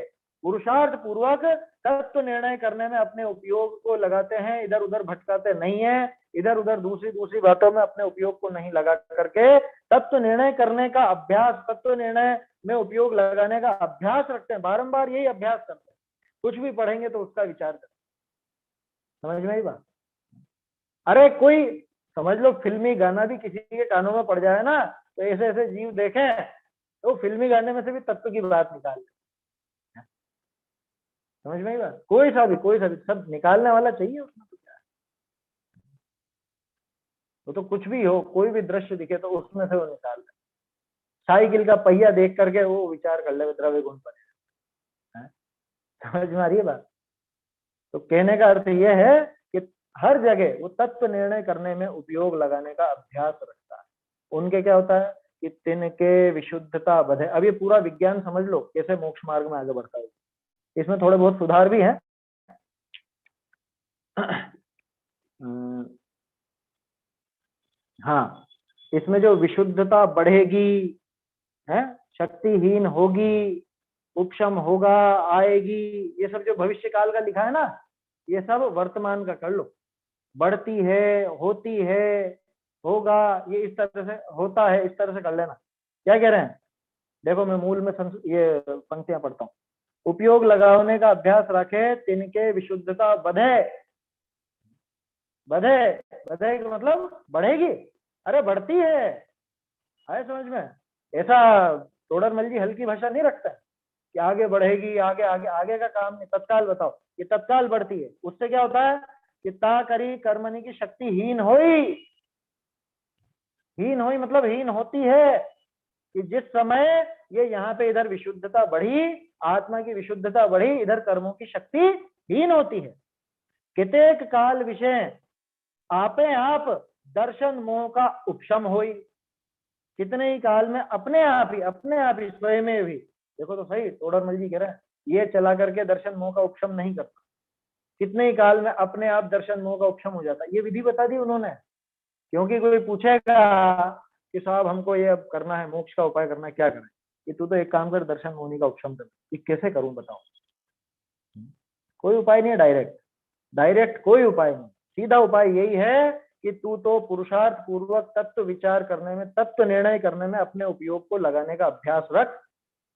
पुरुषार्थ पूर्वक तत्व निर्णय करने में अपने उपयोग को लगाते हैं, इधर उधर भटकाते नहीं है, इधर उधर दूसरी बातों में अपने उपयोग को नहीं लगा करके तत्व निर्णय करने का अभ्यास, तत्व निर्णय में उपयोग लगाने का अभ्यास रखते हैं, बारंबार यही अभ्यास करते हैं। कुछ भी पढ़ेंगे तो उसका विचार करें। समझ में आई बात? अरे कोई समझ लो फिल्मी गाना भी किसी के कानों में पड़ जाए ना, तो ऐसे ऐसे जीव देखें तो फिल्मी गाने में से भी तत्व की बात निकाल। समझ में आई बात? कोई सा भी सब निकालने वाला चाहिए उसमें, तो क्या है, वो तो कुछ भी हो, कोई भी दृश्य दिखे तो उसमें से वो निकाल ले। साइकिल का पहिया देख करके वो विचार कर ले द्रव्य गुण पर, समझ में आ रही है बात? तो कहने का अर्थ यह है कि हर जगह वो तत्व निर्णय करने में उपयोग लगाने का अभ्यास रखता है। उनके क्या होता है कि तिनके विशुद्धता बधे। अब ये पूरा विज्ञान समझ लो कैसे मोक्ष मार्ग में आगे बढ़ता है, इसमें थोड़े बहुत सुधार भी हैं। हाँ, इसमें जो विशुद्धता बढ़ेगी है, शक्तिहीन होगी, उपशम होगा, आएगी, ये सब जो भविष्य काल का लिखा है ना, ये सब वर्तमान का कर लो। बढ़ती है, होती है, होगा, ये इस तरह से होता है, इस तरह से कर लेना। क्या कह रहे हैं देखो, मैं मूल में ये पंक्तियां पढ़ता हूँ। उपयोग लगाने का अभ्यास रखे, तिनके विशुद्धता बढ़े। बढ़े, बढ़े का मतलब बढ़ेगी, अरे बढ़ती है समझ में? ऐसा तोडरमल जी हल्की भाषा नहीं रखता है कि आगे बढ़ेगी, आगे आगे आगे का काम नहीं, तत्काल बताओ। ये तत्काल बढ़ती है, उससे क्या होता है कि ता करी कर्मणि की शक्ति हीन होई। हीन होई मतलब हीन होती है कि जिस समय ये यहाँ पे इधर विशुद्धता बढ़ी, आत्मा की विशुद्धता बढ़ी, इधर कर्मों की शक्ति हीन होती है। कितेक काल विषय आपे आप दर्शन मोह का उपशम होई। कितने ही काल में अपने आप ही स्वयं में भी, देखो तो सही, तोडरमल जी कह रहे हैं ये चला करके दर्शन मोह का उपशम नहीं करता, कितने ही काल में अपने आप दर्शन मोह का उपशम हो जाता है। ये विधि बता दी उन्होंने, क्योंकि कोई पूछेगा कि साहब हमको ये अब करना है, मोक्ष का उपाय करना है, क्या करें? कि तू तो एक काम कर, दर्शन मोहिनी का उपशम कर। ये कैसे करूं बताओ? कोई उपाय नहीं है डायरेक्ट कोई उपाय नहीं। सीधा उपाय यही है कि तू तो पुरुषार्थ पूर्वक तत्व विचार करने में, तत्व निर्णय करने में अपने उपयोग को लगाने का अभ्यास रख।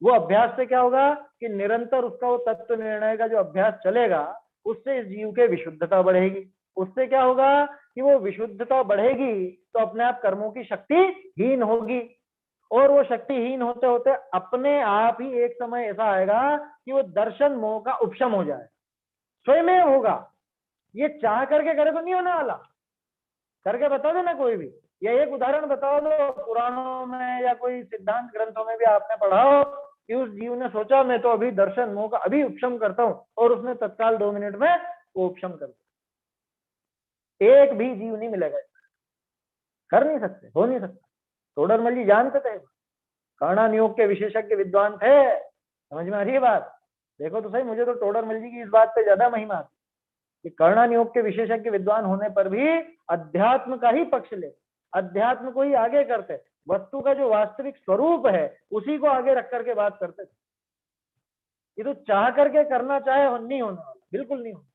वो अभ्यास से क्या होगा कि निरंतर उसका वो तत्व निर्णय का जो अभ्यास चलेगा, उससे इस जीव के विशुद्धता बढ़ेगी। उससे क्या होगा कि वो विशुद्धता बढ़ेगी तो अपने आप कर्मों की शक्ति हीन होगी, और वो शक्तिहीन होते होते अपने आप ही एक समय ऐसा आएगा कि वो दर्शन मोह का उपशम हो जाए, स्वयं होगा। ये चाह करके करे तो नहीं होने वाला, करके बता देना कोई भी। या एक उदाहरण बताओ दो, पुराणों में या कोई सिद्धांत ग्रंथों में भी आपने पढ़ा हो कि उस जीव ने सोचा मैं तो अभी दर्शन मोह का अभी उपशम करता हूं, और उसने तत्काल 2 मिनट में वो उपशम कर दिया। एक भी जीव नहीं मिलेगा, कर नहीं सकते, हो नहीं सकता। तोडरमल जी जानते थे, कर्णा योग के विशेषज्ञ विद्वान थे। समझ में आ रही है बात? देखो तो सही, मुझे तो तोडरमल जी की इस बात पे ज्यादा महिमा आती कि कर्णा योग के विशेषज्ञ विद्वान होने पर भी अध्यात्म का ही पक्ष ले, अध्यात्म को ही आगे करते, वस्तु का जो वास्तविक स्वरूप है उसी को आगे रख करके बात करते थे। ये तो चाह करके करना चाहे नहीं होने वाला, बिल्कुल नहीं होना।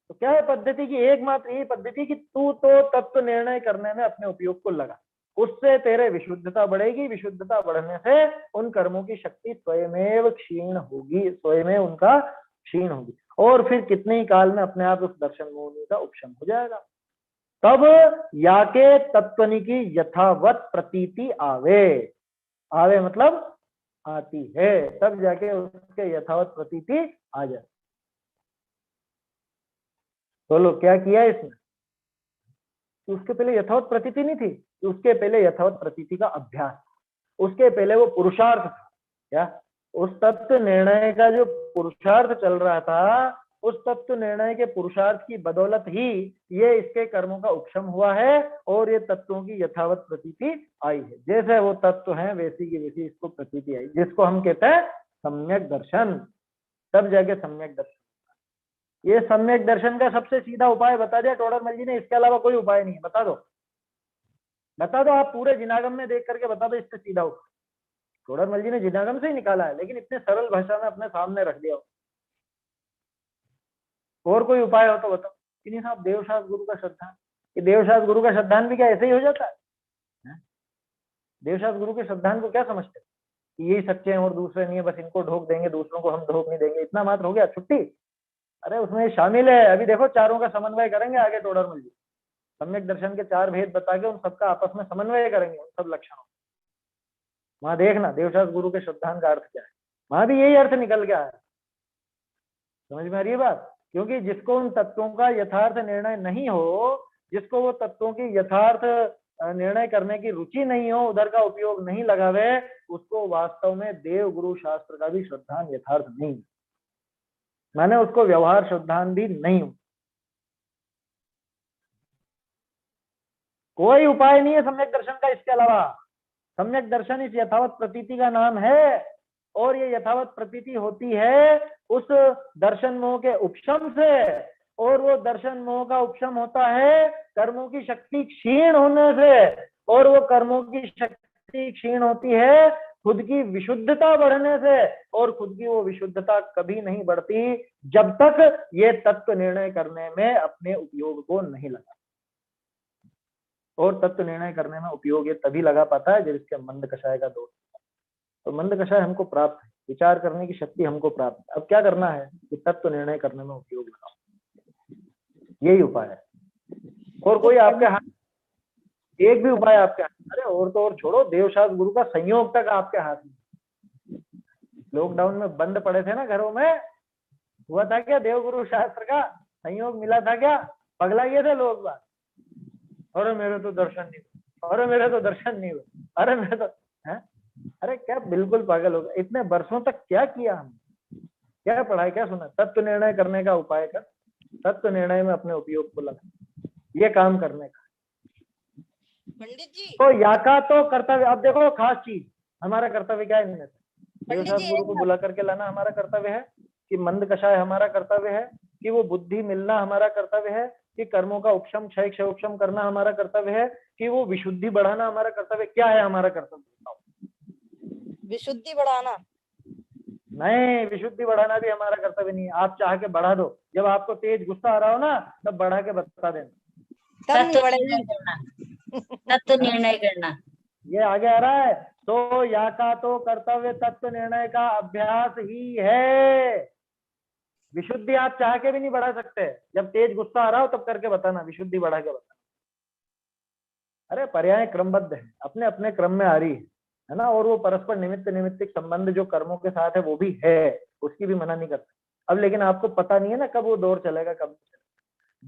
तो क्या है पद्धति की? एकमात्र यही पद्धति कि तू तो तत्व निर्णय करने में अपने उपयोग को लगा, उससे तेरे विशुद्धता बढ़ेगी। विशुद्धता बढ़ने से उन कर्मों की शक्ति स्वयमेव क्षीण होगी, स्वयं उनका क्षीण होगी, और फिर कितने ही काल में अपने आप उस दर्शन मोहिनी का उपशम हो जाएगा। तब याके तत्वनि की यथावत प्रतीति आवे, आवे मतलब आती है, तब जाके उसके यथावत प्रतीति आ जाए। बोलो क्या किया इसने? उसके पहले यथावत प्रतीति नहीं थी, उसके पहले यथावत प्रतीति का अभ्यास, उसके पहले वो पुरुषार्थ था। क्या? उस तत्व निर्णय का जो पुरुषार्थ चल रहा था, उस तत्व निर्णय के पुरुषार्थ की बदौलत ही ये इसके कर्मों का उपशम हुआ है, और ये तत्वों की यथावत प्रतीति आई है। जैसे वो तत्व है वैसी की वैसी इसको प्रतीति आई, जिसको हम कहते हैं सम्यक दर्शन। तब जाके सम्यक दर्शन। ये सम्यक दर्शन का सबसे सीधा उपाय बता दिया तोडरमल जी ने, इसके अलावा कोई उपाय नहीं है। बता दो, बता दो, आप पूरे जिनागम में देख करके बता दो इससे सीधा उपाय। तोडरमल जी ने जिनागम से ही निकाला है, लेकिन इतने सरल भाषा में अपने सामने रख दिया। और कोई उपाय हो तो बताओ कि नहीं साहब, देवशास्त्र गुरु का श्रद्धान। ये देवशास्त्र गुरु का श्रद्धान भी क्या ऐसे ही हो जाता है? देवशास्त्र गुरु के श्रद्धान को क्या समझते हैं कि यही सच्चे हैं और दूसरे नहीं है, बस इनको ढोक देंगे, दूसरों को हम ढोक नहीं देंगे, इतना मात्र हो गया, छुट्टी? अरे उसमें शामिल है। अभी देखो चारों का समन्वय करेंगे आगे तोडरमल जी, सम्यक दर्शन के 4 भेद बता के उन सबका आपस में समन्वय करेंगे, उन सब लक्षणों। वहां देखना देवशास्त्र गुरु के श्रद्धान का अर्थ क्या है, वहां भी यही अर्थ निकल के आया। समझ में आ रही है बात? क्योंकि जिसको उन तत्वों का यथार्थ निर्णय नहीं हो, जिसको वो तत्वों की यथार्थ निर्णय करने की रुचि नहीं हो, उधर का उपयोग नहीं लगावे, उसको वास्तव में देव गुरु शास्त्र का भी श्रद्धान यथार्थ नहीं, मैंने उसको व्यवहार श्रद्धान भी नहीं हूं। कोई उपाय नहीं है सम्यक दर्शन का इसके अलावा। सम्यक दर्शन इस यथावत प्रतीति का नाम है, और ये यथावत प्रतीति होती है उस दर्शन मोह के उपशम से, और वो दर्शन मोह का उपशम होता है कर्मों की शक्ति क्षीण होने से, और वो कर्मों की शक्ति क्षीण होती है खुद की विशुद्धता बढ़ने से, और खुद की वो विशुद्धता कभी नहीं बढ़ती जब तक ये तत्व निर्णय करने में अपने उपयोग को नहीं लगा। और तत्व निर्णय करने में उपयोग ये तभी लगा पाता है जब इसके मंद कषाय का दोष। तो मंद कषाय हमको प्राप्त है, विचार करने की शक्ति हमको प्राप्त है। अब क्या करना है कि तत्व निर्णय करने में उपयोग लगाओ, यही उपाय है। और कोई आपके हाथ, एक भी उपाय आपके हाथ, अरे और तो और छोड़ो, देवशास्त्र गुरु का संयोग तक आपके हाथ में। लॉकडाउन में बंद पड़े थे ना घरों में, हुआ था क्या देव गुरु शास्त्र का संयोग मिला था क्या? पगला गए थे लोग बात, अरे मेरे तो दर्शन नहीं हुए, अरे मेरे तो दर्शन नहीं हुए, अरे मेरे तो है, अरे क्या बिल्कुल पागल हो गए। इतने वर्षों तक क्या किया हमने, क्या पढ़ाई, क्या सुना? तत्व निर्णय करने का उपाय कर, तत्व निर्णय में अपने उपयोग को लगा, ये काम करने का। पंडित जी, तो या का तो कर्तव्य, अब देखो खास चीज, हमारा कर्तव्य क्या है इनमें से? पंडित देवशास्त्र जी गुरु को बुला करके लाना हमारा कर्तव्य है, कि मंद कषाय हमारा कर्तव्य है, कि वो बुद्धि मिलना हमारा कर्तव्य है, कि कर्मों का उपशम क्षय क्षयोपशम करना हमारा कर्तव्य है, कि वो विशुद्धि बढ़ाना हमारा कर्तव्य? क्या है हमारा कर्तव्य? विशुद्धि बढ़ाना? नहीं, विशुद्धि बढ़ाना भी हमारा कर्तव्य नहीं है। आप चाह के बढ़ा दो, जब आपको तेज गुस्सा आ रहा हो ना, तब बढ़ा के बता देना, तब नहीं तत्व बढ़ेगी। निर्णय करना, तत्व निर्णय करना। ये आगे आ रहा है। तो या का तो कर्तव्य तत्व निर्णय का अभ्यास ही है। विशुद्धि आप चाह के भी नहीं बढ़ा सकते, जब तेज गुस्सा आ रहा हो तब करके बताना, विशुद्धि बढ़ा के बताना। अरे पर्याय क्रमबद्ध है, अपने अपने क्रम में आ रही है ना, और वो परस्पर निमित्त निमित्तिक संबंध जो कर्मों के साथ है वो भी है, उसकी भी मना नहीं करते। अब लेकिन आपको पता नहीं है ना कब वो दौर चलेगा, कब चलेगा।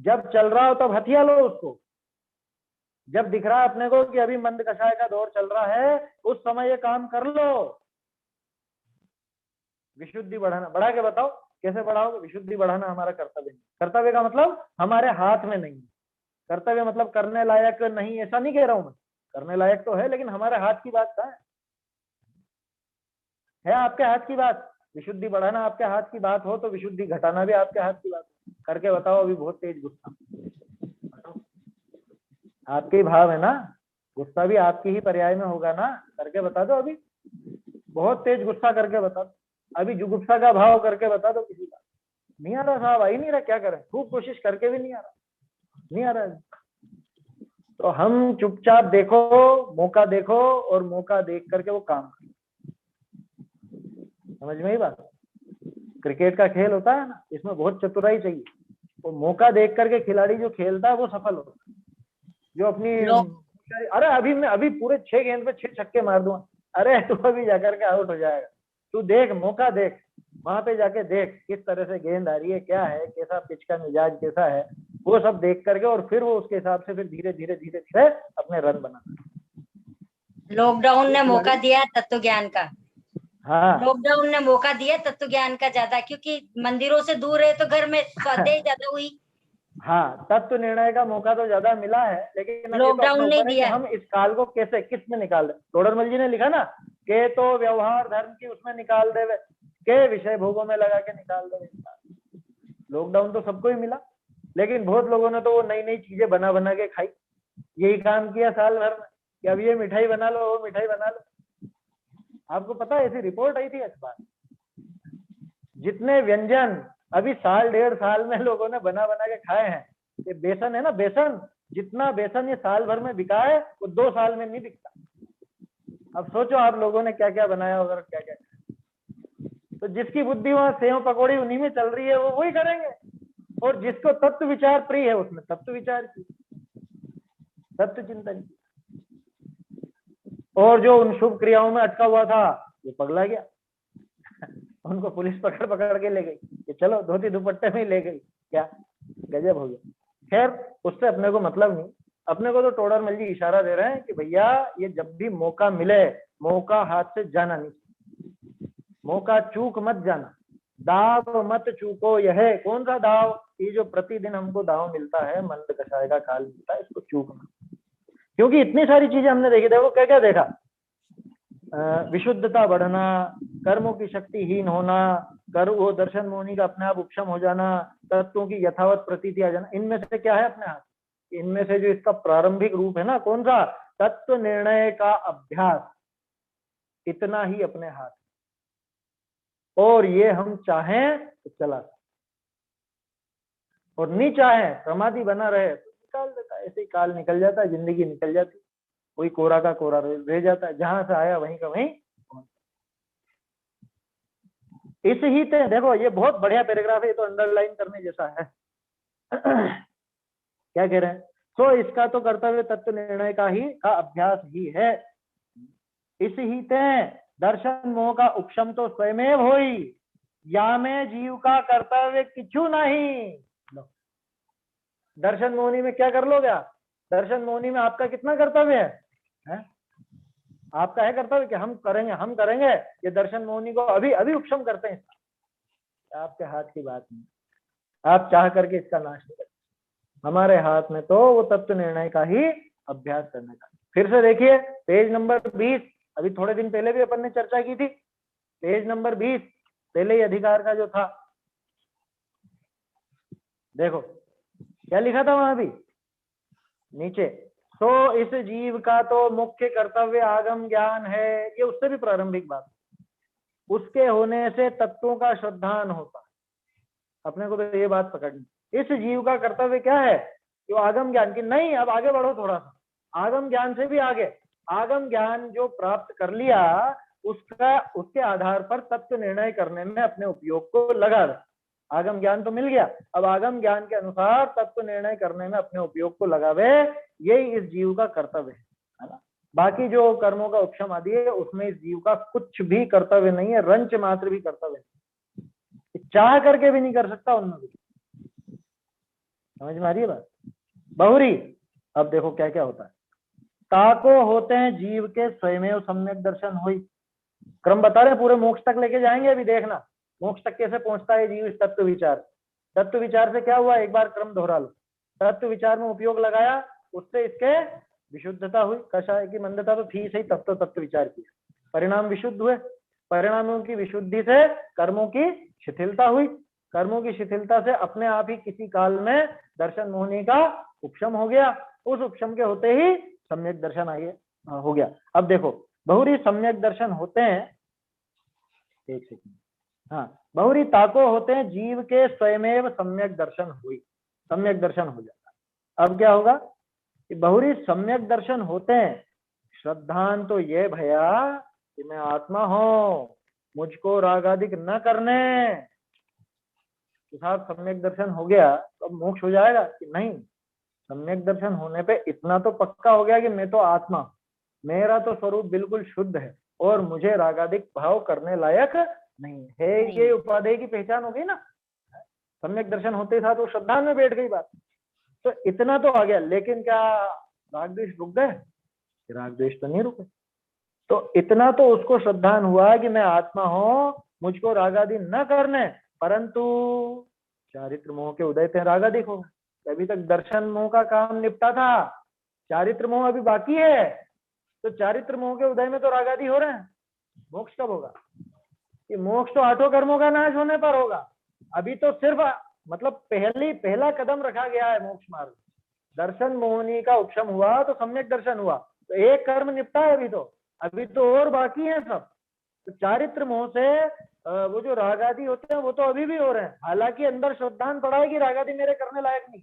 जब चल रहा हो तब हथिया लो उसको। जब दिख रहा है अपने को कि अभी मंद कषाय का दौर चल रहा है, उस समय ये काम कर लो। विशुद्धि बढ़ाना, बढ़ा के बताओ कैसे बढ़ाओगे? विशुद्धि बढ़ाना हमारा कर्तव्य नहीं। कर्तव्य का मतलब हमारे हाथ में नहीं। कर्तव्य मतलब करने लायक नहीं, ऐसा नहीं कह रहा हूं मैं, करने लायक तो है, लेकिन हमारे हाथ की बात क्या है आपके हाथ की बात। विशुद्धि बढ़ाना आपके हाथ की बात हो तो विशुद्धि घटाना भी आपके हाथ की बात है। करके बताओ, अभी बहुत तेज गुस्सा, आपके ही भाव है ना, गुस्सा भी आपकी ही पर्याय में होगा ना, करके बता दो। अभी बहुत तेज गुस्सा करके बता दो, अभी जुगुप्सा का भाव करके बता दो। किसी का नहीं आ रहा साहब, आ ही नहीं रहा, क्या करें? खूब कोशिश करके भी नहीं आ रहा, नहीं आ रहा। तो हम चुपचाप देखो, मौका देखो, और मौका देख करके वो काम करो। समझ में ही बात? क्रिकेट का खेल होता है ना, इसमें बहुत चतुराई चाहिए। वो मौका देख करके खिलाड़ी जो खेलता है वो सफल होता है। जो अपनी अरे अभी मैं अभी पूरे 6 गेंद पे 6 छक्के मार दूंगा, अरे तू अभी जाकर के आउट हो जाएगा। तू देख, मौका देख, वहां पे जाके देख किस तरह से गेंद आ रही है, क्या है, कैसा पिच का मिजाज कैसा है, वो सब देख करके, और फिर वो उसके हिसाब से फिर धीरे धीरे धीरे धीरे अपने रन बनाना। लॉकडाउन ने मौका दिया तत्व ज्ञान का। हाँ, लॉकडाउन ने मौका दिया तत्व ज्ञान का ज्यादा, क्योंकि मंदिरों से दूर है तो घर में स्वाध्याय ज्यादा हुई। हाँ, तत्व निर्णय का मौका तो ज्यादा मिला है, लेकिन अब ये तो लॉकडाउन अपने नहीं ऊपर है कि दिया। हम इस काल को कैसे किस में निकाल दे। तोडरमल जी ने लिखा ना के तो व्यवहार धर्म की उसमें निकाल दे, के विषय भोगों में लगा के निकाल दे। लॉकडाउन तो सबको ही मिला, लेकिन बहुत लोगों ने तो वो नई नई चीजें बना बना के खाई। यही काम किया साल भर में कि अब ये मिठाई बना लो, वो मिठाई बना लो। आपको पता है, ऐसी रिपोर्ट आई थी अखबार, जितने व्यंजन अभी साल 1.5 साल में लोगों ने बना बना के खाए हैं, ये बेसन है ना, बेसन, जितना बेसन ये साल भर में बिका है वो 2 साल में नहीं बिकता। अब सोचो आप लोगों ने क्या क्या बनाया होगा, क्या क्या। तो जिसकी बुद्धि वहां सेव पकौड़ी उन्हीं में चल रही है, वो वही करेंगे। और जिसको तत्व विचार प्रिय है उसने तत्व विचार की, तत्व चिंतन की। और जो उन शुभ क्रियाओं में अटका हुआ था वो पगला गया। उनको पुलिस पकड़ पकड़ के ले गई कि चलो धोती दुपट्टे में ही ले गई। क्या गजब हो गया। खैर उससे अपने को मतलब नहीं, अपने को तो टोडर मल जी इशारा दे रहे हैं कि भैया ये जब भी मौका मिले, मौका हाथ से जाना नहीं, मौका चूक मत जाना, दाव मत चूको। यह कौन सा दाव? ये जो प्रतिदिन हमको दाव मिलता है, मंद कषाय का काल मिलता है, इसको चूकना। क्योंकि इतनी सारी चीजें हमने देखी, देखो क्या क्या देखा, विशुद्धता बढ़ना, कर्मों की शक्तिहीन होना, कर वो दर्शन मोहनी का अपने आप उपशम हो जाना, तत्वों की यथावत प्रतीति आ जाना। इनमें से क्या है अपने हाथ? इनमें से जो इसका प्रारंभिक रूप है ना, कौन सा? तत्व निर्णय का अभ्यास, इतना ही अपने हाथ। और ये हम चाहें तो चला, और नहीं चाहें प्रमादी बना रहे तो निकाल देता है। ऐसे ही काल निकल जाता है, जिंदगी निकल जाती, कोई कोरा का कोरा रह जाता है, जहां से आया वहीं का वहीं। इस ही ते देखो, ये बहुत बढ़िया पैराग्राफ है, ये तो अंडरलाइन करने जैसा है। क्या कह रहे हैं? तो इसका तो कर्तव्य तत्व निर्णय का अभ्यास ही है। इस ही ते दर्शन मोह का उपशम तो स्वयमेव होई, या में जीव का कर्तव्य किछु नहीं। दर्शन मोहनी में क्या कर लोगे आप? दर्शन मोहनी में आपका कितना कर्तव्य है? आपका है कर्तव्य कि हम करेंगे ये दर्शन मोहनी को अभी अभी उपशम करते हैं। आपके हाथ की बात नहीं, आप चाह करके इसका नाश नहीं करते। हमारे हाथ में तो वो तत्व निर्णय का ही अभ्यास करने का। फिर से देखिए पेज नंबर 20, अभी थोड़े दिन पहले भी अपन ने चर्चा की थी। पेज नंबर 20 पहले ही अधिकार का जो था, देखो क्या लिखा था वहां भी नीचे। तो इस जीव का तो मुख्य कर्तव्य आगम ज्ञान है, ये उससे भी प्रारंभिक बात। उसके होने से तत्वों का श्रद्धान होता है। अपने को तो ये बात पकड़नी, इस जीव का कर्तव्य क्या है? जो आगम ज्ञान की नहीं, अब आगे बढ़ो थोड़ा सा, आगम ज्ञान से भी आगे। आगम ज्ञान जो प्राप्त कर लिया, उसके आधार पर तत्व निर्णय करने में अपने उपयोग को लगा दे। आगम ज्ञान तो मिल गया, अब आगम ज्ञान के अनुसार तत्व निर्णय करने में अपने उपयोग को लगावे, यही इस जीव का कर्तव्य है ना। बाकी जो कर्मों का उपशम आदि है, उसमें इस जीव का कुछ भी कर्तव्य नहीं है, रंच मात्र भी कर्तव्य नहीं, चाह करके भी नहीं कर सकता उनमें भी। समझ में आ रही है बात? बहुरी अब देखो क्या क्या होता है। ताको होते हैं जीव के स्वयमेव सम्यक दर्शन हुई। क्रम बता रहे, पूरे मोक्ष तक लेके जाएंगे। अभी देखना मोक्ष तक कैसे पहुंचता है जीव इस तत्व विचार। तत्व विचार से क्या हुआ, एक बार क्रम दोहरा लो। तत्व विचार में उपयोग लगाया, उससे इसके विशुद्धता हुई। कषाय की मंदता तो थी सही, तब तो तत्व विचार किया, परिणाम विशुद्ध हुए। परिणामों की विशुद्धि से कर्मों की शिथिलता हुई। कर्मों की शिथिलता से अपने आप ही किसी काल में दर्शन मोहनी का उपशम हो गया। उस उपशम के होते ही सम्यक दर्शन आगे हो गया। अब देखो बहुरी सम्यक दर्शन होते हैं, एक सेकंड, हाँ, बहुरी ताको होते हैं जीव के स्वयमेव सम्यक दर्शन हुई, सम्यक दर्शन हो जाता। अब क्या होगा कि बहुरी सम्यक दर्शन होते हैं। श्रद्धान तो ये भैया कि मैं आत्मा हूं, मुझको रागादिक न करने। तो साहब सम्यक दर्शन हो गया तो अब मोक्ष हो जाएगा कि नहीं? सम्यक दर्शन होने पे इतना तो पक्का हो गया कि मैं तो आत्मा, मेरा तो स्वरूप बिल्कुल शुद्ध है और मुझे रागादिक भाव करने लायक नहीं है। ये उपादेय की पहचान हो गई ना। सम्यक दर्शन होते साथ वो श्रद्धा में बैठ गई बात। तो इतना तो आ गया, लेकिन क्या राग द्वेष रुक गए? राग द्वेष तो नहीं रुके। तो इतना तो उसको श्रद्धान हुआ कि मैं आत्मा हूं, मुझको रागादि न करने, परंतु चारित्र मोह के उदय पे रागादिक होगा। अभी तक दर्शन मोह का काम निपटा था, चारित्र मोह अभी बाकी है। तो चारित्र मोह के उदय में तो रागादि हो रहे हैं। मोक्ष कब होगा? कि मोक्ष तो आठों कर्मों का नाश होने पर होगा। अभी तो सिर्फ मतलब पहला कदम रखा गया है मोक्ष मार्ग। दर्शन मोहनी का उपशम हुआ तो सम्यक दर्शन हुआ, तो एक कर्म निपटा है अभी तो और बाकी है सब। तो चारित्र मोह से वो जो रागादि होते हैं वो तो अभी भी हो रहे हैं। हालांकि अंदर श्रद्धान पड़ा है कि रागादि मेरे करने लायक नहीं,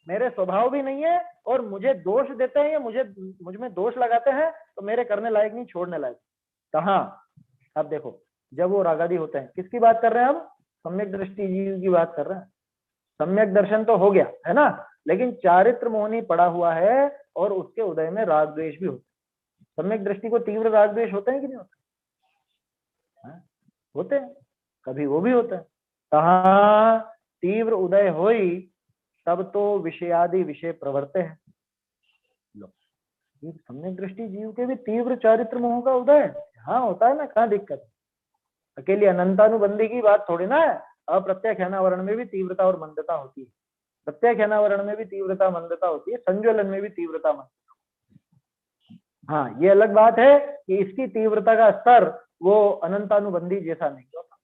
मेरे स्वभाव भी नहीं है, और मुझे दोष देते हैं, मुझ में दोष लगाते हैं, तो मेरे करने लायक नहीं, छोड़ने लायक। कहाँ? अब देखो जब वो रागादि होते हैं, किसकी बात कर रहे हैं हम? सम्यक दृष्टि जीव की बात कर रहे हैं। सम्यक दर्शन तो हो गया है ना, लेकिन चारित्र मोहनी पड़ा हुआ है और उसके उदय में राग द्वेष भी होते हैं। सम्यक दृष्टि को तीव्र राग द्वेष होते हैं कि नहीं होते? होते हैं। कभी वो भी होता है। कहा तीव्र उदय होई तब तो विषयादि विषय प्रवर्ते है। लो, ये सम्यक दृष्टि जीव के भी तीव्र चारित्र मोह का उदय हाँ होता है ना, कहाँ दिक्कत है? अकेली अनंतानुबंधी की बात थोड़ी ना है। अप्रत्यक्षानावरण में भी तीव्रता और मंदता होती है, प्रत्यक्षानावरण में भी तीव्रता मंदता होती है, संज्वलन में भी तीव्रता मंदता। हाँ, ये अलग बात है कि इसकी तीव्रता का स्तर वो अनंतानुबंधी जैसा नहीं होता।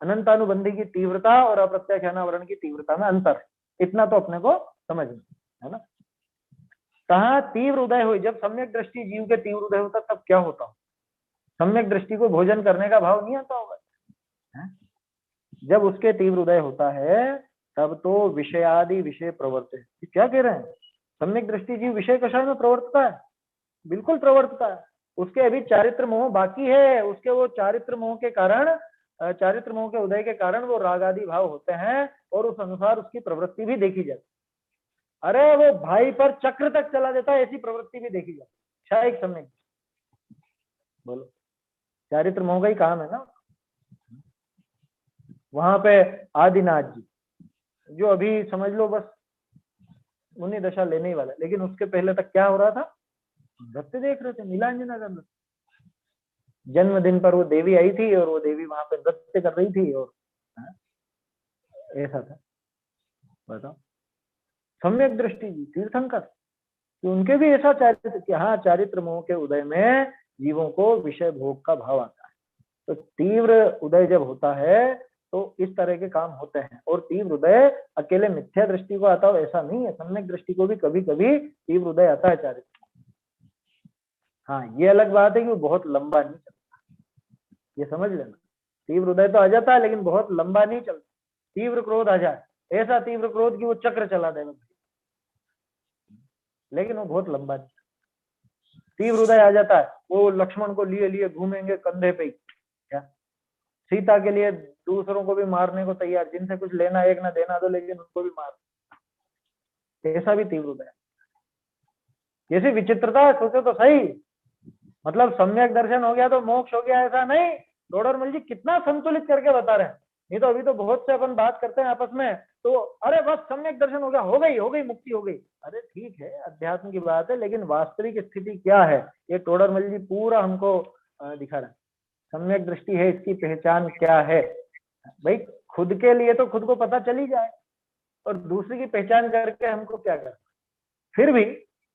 अनंतानुबंधी की तीव्रता और अप्रत्यक्षानावरण की तीव्रता में अंतर है, इतना तो अपने को समझना है ना। कहा तीव्र उदय हुई, जब सम्यक दृष्टि जीव के तीव्र उदय होता तब क्या होता हो? सम्यक दृष्टि को भोजन करने का भाव नहीं आता होगा है? जब उसके तीव्र उदय होता है तब तो विषयादि विषय प्रवर्त है। क्या कह रहे हैं? सम्यक दृष्टि जीव विषय कषाय में प्रवर्तता है, बिल्कुल प्रवर्तता है। उसके अभी चारित्र मोह बाकी है, उसके वो चारित्र मोह के कारण, चारित्र मोह के उदय के कारण वो राग आदि भाव होते हैं और उस अनुसार उसकी प्रवृत्ति भी देखी जाती है। अरे वो भाई पर चक्र तक चला देता है, ऐसी प्रवृत्ति भी देखी जाती है। शायद सम्यक बोलो, चारित्र मोह का ही काम है ना। वहां पे आदिनाथ जी जो अभी समझ लो बस उन्हीं दशा लेने ही वाला, लेकिन उसके पहले तक क्या हो रहा था? नृत्य देख रहे थे, नीलांजना का नृत्य। जन्मदिन पर वो देवी आई थी और वो देवी वहां पे नृत्य कर रही थी और ऐसा था। बताओ, सम्यक दृष्टि जी तीर्थंकर कि उनके भी ऐसा चारित्र कि हाँ, चारित्र मोह के उदय में जीवों को विषय भोग का भाव आता है। तो तीव्र उदय जब होता है तो इस तरह के काम होते हैं। और तीव्र उदय अकेले मिथ्या दृष्टि को आता हो ऐसा नहीं है, सम्यक दृष्टि को भी कभी कभी तीव्र उदय आता है चारित्र। हाँ, ये अलग बात है कि वो बहुत लंबा नहीं चलता, ये समझ लेना। तीव्र उदय तो आ जाता है लेकिन बहुत लंबा नहीं चलता। तीव्र क्रोध आ जाए, ऐसा तीव्र क्रोध कि वो चक्र चला देगा, लेकिन वो बहुत लंबा नहीं। तीव्र उदय आ जाता है, वो लक्ष्मण को लिए लिए घूमेंगे कंधे पे, क्या सीता के लिए दूसरों को भी मारने को तैयार, जिनसे कुछ लेना एक ना देना दो लेकिन उनको भी मार। ऐसा भी तीव्र उदय। कैसी विचित्रता है, सोचो तो सही। मतलब सम्यक दर्शन हो गया तो मोक्ष हो गया, ऐसा नहीं। टोडरमल जी कितना संतुलित करके बता रहे हैं। नहीं तो अभी तो बहुत से अपन बात करते हैं आपस में, तो अरे बस सम्यक दर्शन हो गया, हो गई मुक्ति हो गई। अरे ठीक है, अध्यात्म की बात है, लेकिन वास्तविक स्थिति क्या है ये टोडरमल जी पूरा हमको दिखा रहे हैं। सम्यक दृष्टि है, इसकी पहचान क्या है? भाई खुद के लिए तो खुद को पता चल ही जाए, और दूसरे की पहचान करके हमको क्या करना?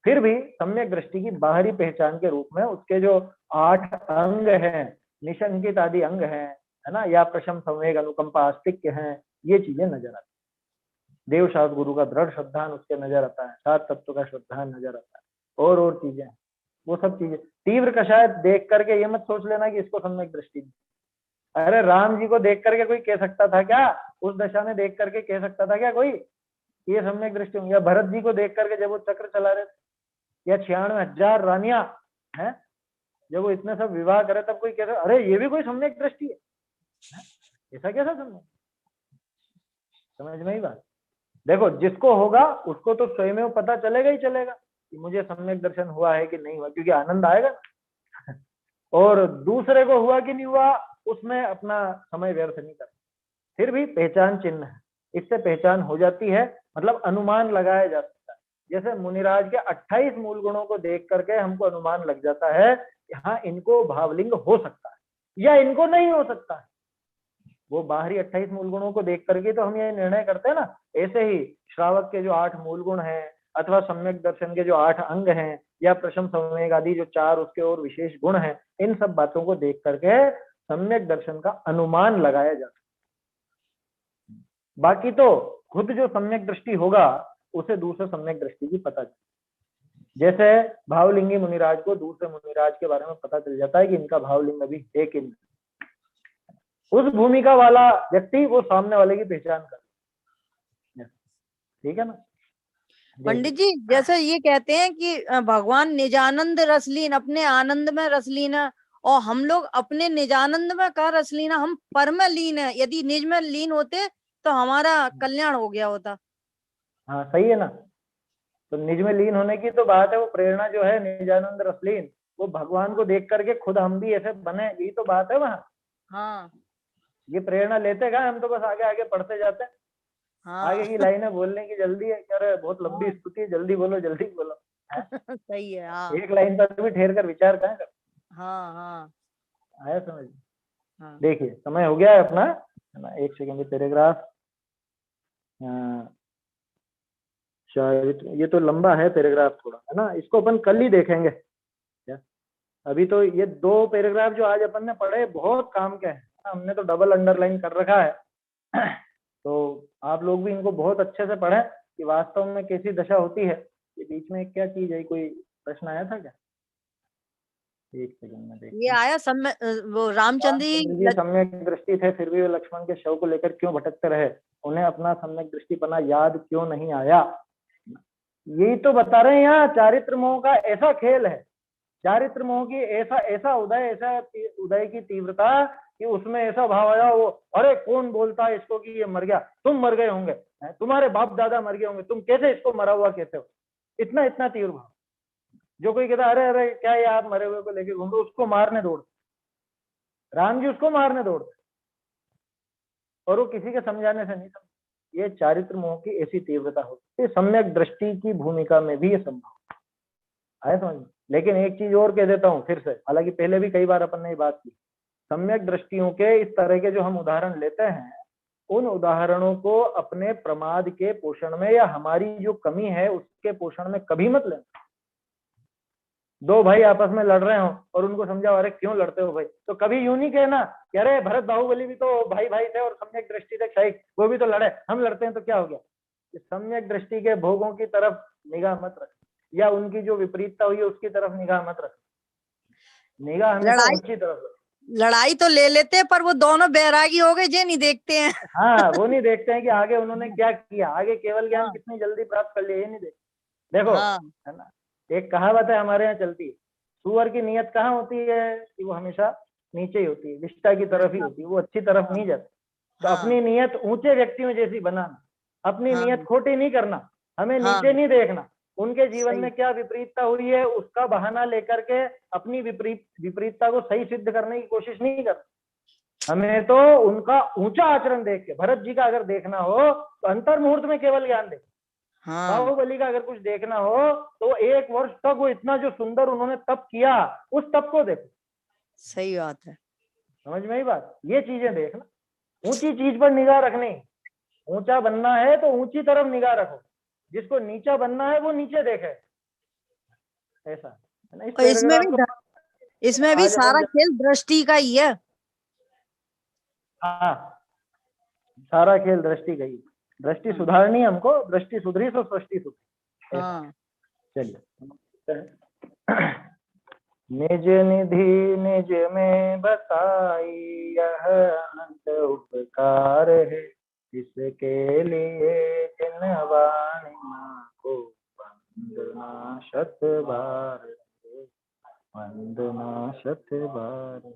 फिर भी सम्यक दृष्टि की बाहरी पहचान के रूप में उसके जो 8 अंग हैं, निशंकित आदि अंग हैं, है ना, या प्रशम, संवेग, अनुकंपा, आस्तिक्य हैं, ये चीजें नजर आती है। देव शास्त्र गुरु का दृढ़ श्रद्धान उसके नजर आता है, 7 तत्व का श्रद्धान नजर आता है, और चीजें, वो सब चीजें। तीव्र कषाय देख करके ये मत सोच लेना कि इसको सम्यक दृष्टि। अरे राम जी को देख करके कोई कह सकता था क्या? उस दशा में देख करके कह सकता था क्या कोई ये सम्यक दृष्टि होंगी? या भरत जी को देख करके जब वो चक्र चला रहे थे, या 96,000 रानियां हैं जब वो इतने सब विवाह करे, तब कोई कहता अरे ये भी कोई सम्यक दृष्टि है? ऐसा कैसा सम्यक? समझ में ही बात। देखो, जिसको होगा उसको तो स्वयं में पता चलेगा ही चलेगा कि मुझे सम्यक दर्शन हुआ है कि नहीं हुआ, क्योंकि आनंद आएगा ना। और दूसरे को हुआ कि नहीं हुआ उसमें अपना समय व्यर्थ नहीं करना। फिर भी पहचान चिन्ह है, इससे पहचान हो जाती है, मतलब अनुमान लगाया जा सकता है। जैसे मुनिराज के 28 मूल गुणों को देख करके हमको अनुमान लग जाता है कि हाँ, इनको भावलिंग हो सकता है या इनको नहीं हो सकता है। वो बाहरी 28 मूल गुणों को देख करके तो हम ये निर्णय करते हैं ना। ऐसे ही श्रावक के जो 8 मूल गुण हैं, अथवा सम्यक दर्शन के जो 8 अंग हैं, या प्रशम, संवेग आदि जो 4 उसके और विशेष गुण हैं, इन सब बातों को देख करके सम्यक दर्शन का अनुमान लगाया जाता है। बाकी तो खुद जो सम्यक दृष्टि होगा उसे दूसरे सम्यक दृष्टि की पता चले। जैसे भावलिंगी मुनिराज को दूसरे मुनिराज के बारे में पता चल जाता है कि इनका भावलिंग अभी है कि नहीं। उस भूमिका वाला व्यक्ति वो सामने वाले की पहचान कर, ठीक है ना। पंडित जी, जैसे ये कहते हैं कि भगवान निजानंद रसलीन, अपने आनंद में रसलीन है, और हम लोग अपने निजानंद में का रसलीन है, हम पर में लीन है। यदि निज में लीन होते तो हमारा कल्याण हो गया होता। हाँ, सही है ना। तो निज में लीन होने की तो बात है, वो प्रेरणा जो है निजानंद रसलीन, वो भगवान को देख करके खुद हम भी ऐसे बने, यही तो बात है वहाँ। हाँ, ये प्रेरणा लेते गए, हम तो बस आगे आगे पढ़ते जाते हैं। हाँ आगे की लाइनें बोलने की जल्दी है, कह रहे बहुत लंबी हाँ। स्तुति है, जल्दी बोलो जल्दी बोलो। सही है। हाँ एक लाइन पर भी ठहर कर विचार करें। हाँ हाँ आया समझ? हाँ। देखिए समय हो गया है अपना, है ना? एक सेकंड, पैराग्राफ शायद ये तो लंबा है पैराग्राफ थोड़ा, है ना? इसको अपन कल ही देखेंगे क्या? अभी तो ये 2 पैराग्राफ जो आज अपन ने पढ़े बहुत काम के हैं, हमने तो डबल अंडरलाइन कर रखा है। तो आप लोग भी इनको बहुत अच्छे से पढ़ें कि वास्तव में कैसी दशा होती है। ये बीच में क्या चीज है, कोई प्रश्न आया था क्या? एक सेकंड में देखते ये हैं। आया वो रामचंद्र रामचंद्र जी जी सम्यक दृष्टि थे, फिर भी वे लक्ष्मण के शव को लेकर क्यों भटकते रहे? उन्हें अपना सम्यक दृष्टिपना याद क्यों नहीं आया? यही तो बता रहे हैं यहाँ, चारित्र मोह का ऐसा खेल है, चारित्र मोह की ऐसा उदय की तीव्रता कि उसमें ऐसा भाव आया, वो अरे कौन बोलता है इसको कि ये मर गया, तुम मर गए होंगे, तुम्हारे बाप दादा मर गए होंगे, तुम कैसे इसको मरा हुआ कहते हो? इतना इतना तीव्र भाव। जो कोई कहता अरे अरे क्या ये आप मरे हुए को लेके घूम रहे हो, उसको मारने दौड़ते, राम जी उसको मारने दौड़ते, और वो किसी के समझाने से नहीं समझ। ये चारित्र मोह की ऐसी तीव्रता होती है, सम्यक दृष्टि की भूमिका में भी ये संभव है समझ। लेकिन एक चीज और कह देता हूँ फिर से, हालांकि पहले भी कई बार अपन ने ये बात की, सम्यक दृष्टियों के इस तरह के जो हम उदाहरण लेते हैं, उन उदाहरणों को अपने प्रमाद के पोषण में या हमारी जो कमी है उसके पोषण में कभी मत लेना। 2 भाई आपस में लड़ रहे हो और उनको समझाओ अरे क्यों लड़ते हो भाई, तो कभी यूं नहीं कहना कि अरे भरत बाहुबली भी तो भाई भाई थे और सम्यक दृष्टि थे शाही, वो भी तो लड़े, हम लड़ते हैं तो क्या हो गया। सम्यक दृष्टि के भोगों की तरफ निगाह मत रख, या उनकी जो विपरीतता हुई है उसकी तरफ निगाह मत रख, निगाह हमेशा लड़ाई ऊंची तरफ रख। लड़ाई तो ले लेते हैं, पर वो दोनों बैरागी हो गए, ये नहीं देखते हैं। हाँ, वो नहीं देखते हैं कि आगे उन्होंने क्या किया, आगे केवल ज्ञान कितनी जल्दी प्राप्त कर लिया, ये नहीं देखते। देखो हाँ है ना, एक कहावत है हमारे यहाँ चलती है, सुअर की नियत कहाँ होती है कि वो हमेशा नीचे ही होती है, विष्टा की तरफ ही होती है, वो अच्छी तरफ नहीं जाती। तो हाँ अपनी नियत ऊंचे व्यक्तियों जैसी बनाना, अपनी हाँ नियत खोटी नहीं करना, हमें हाँ नीचे नहीं देखना, उनके जीवन सही। में क्या विपरीतता हुई है उसका बहाना लेकर के अपनी विपरीतता को सही सिद्ध करने की कोशिश नहीं करना। हमें तो उनका ऊंचा आचरण देख के, भरत जी का अगर देखना हो तो अंतर मुहूर्त में केवल ज्ञान देख, हाँ बाहुबली का अगर कुछ देखना हो तो 1 वर्ष तक वो इतना जो सुंदर उन्होंने तप किया, उस तप को देखो। सही बात है। समझ में आई बात? ये चीजें देखना, ऊंची चीज पर निगाह रखनी, ऊंचा बनना है तो ऊंची तरफ निगाह रखो, जिसको नीचा बनना है वो नीचे देखे, ऐसा है ना। इस और इसमें पैराग्राफ भी को इसमें भी आज अपन सारा खेल दृष्टि का ही है। हाँ, सारा खेल दृष्टि गई, दृष्टि सुधारनी है हमको, दृष्टि सुधरी तो सृष्टि सुधरी। हाँ चलिए, निज निधि निज में बताई यह अनंत उपकार है, इसके लिए जिन वाणी माँ को वंदना शत बार, वंदना शत बार।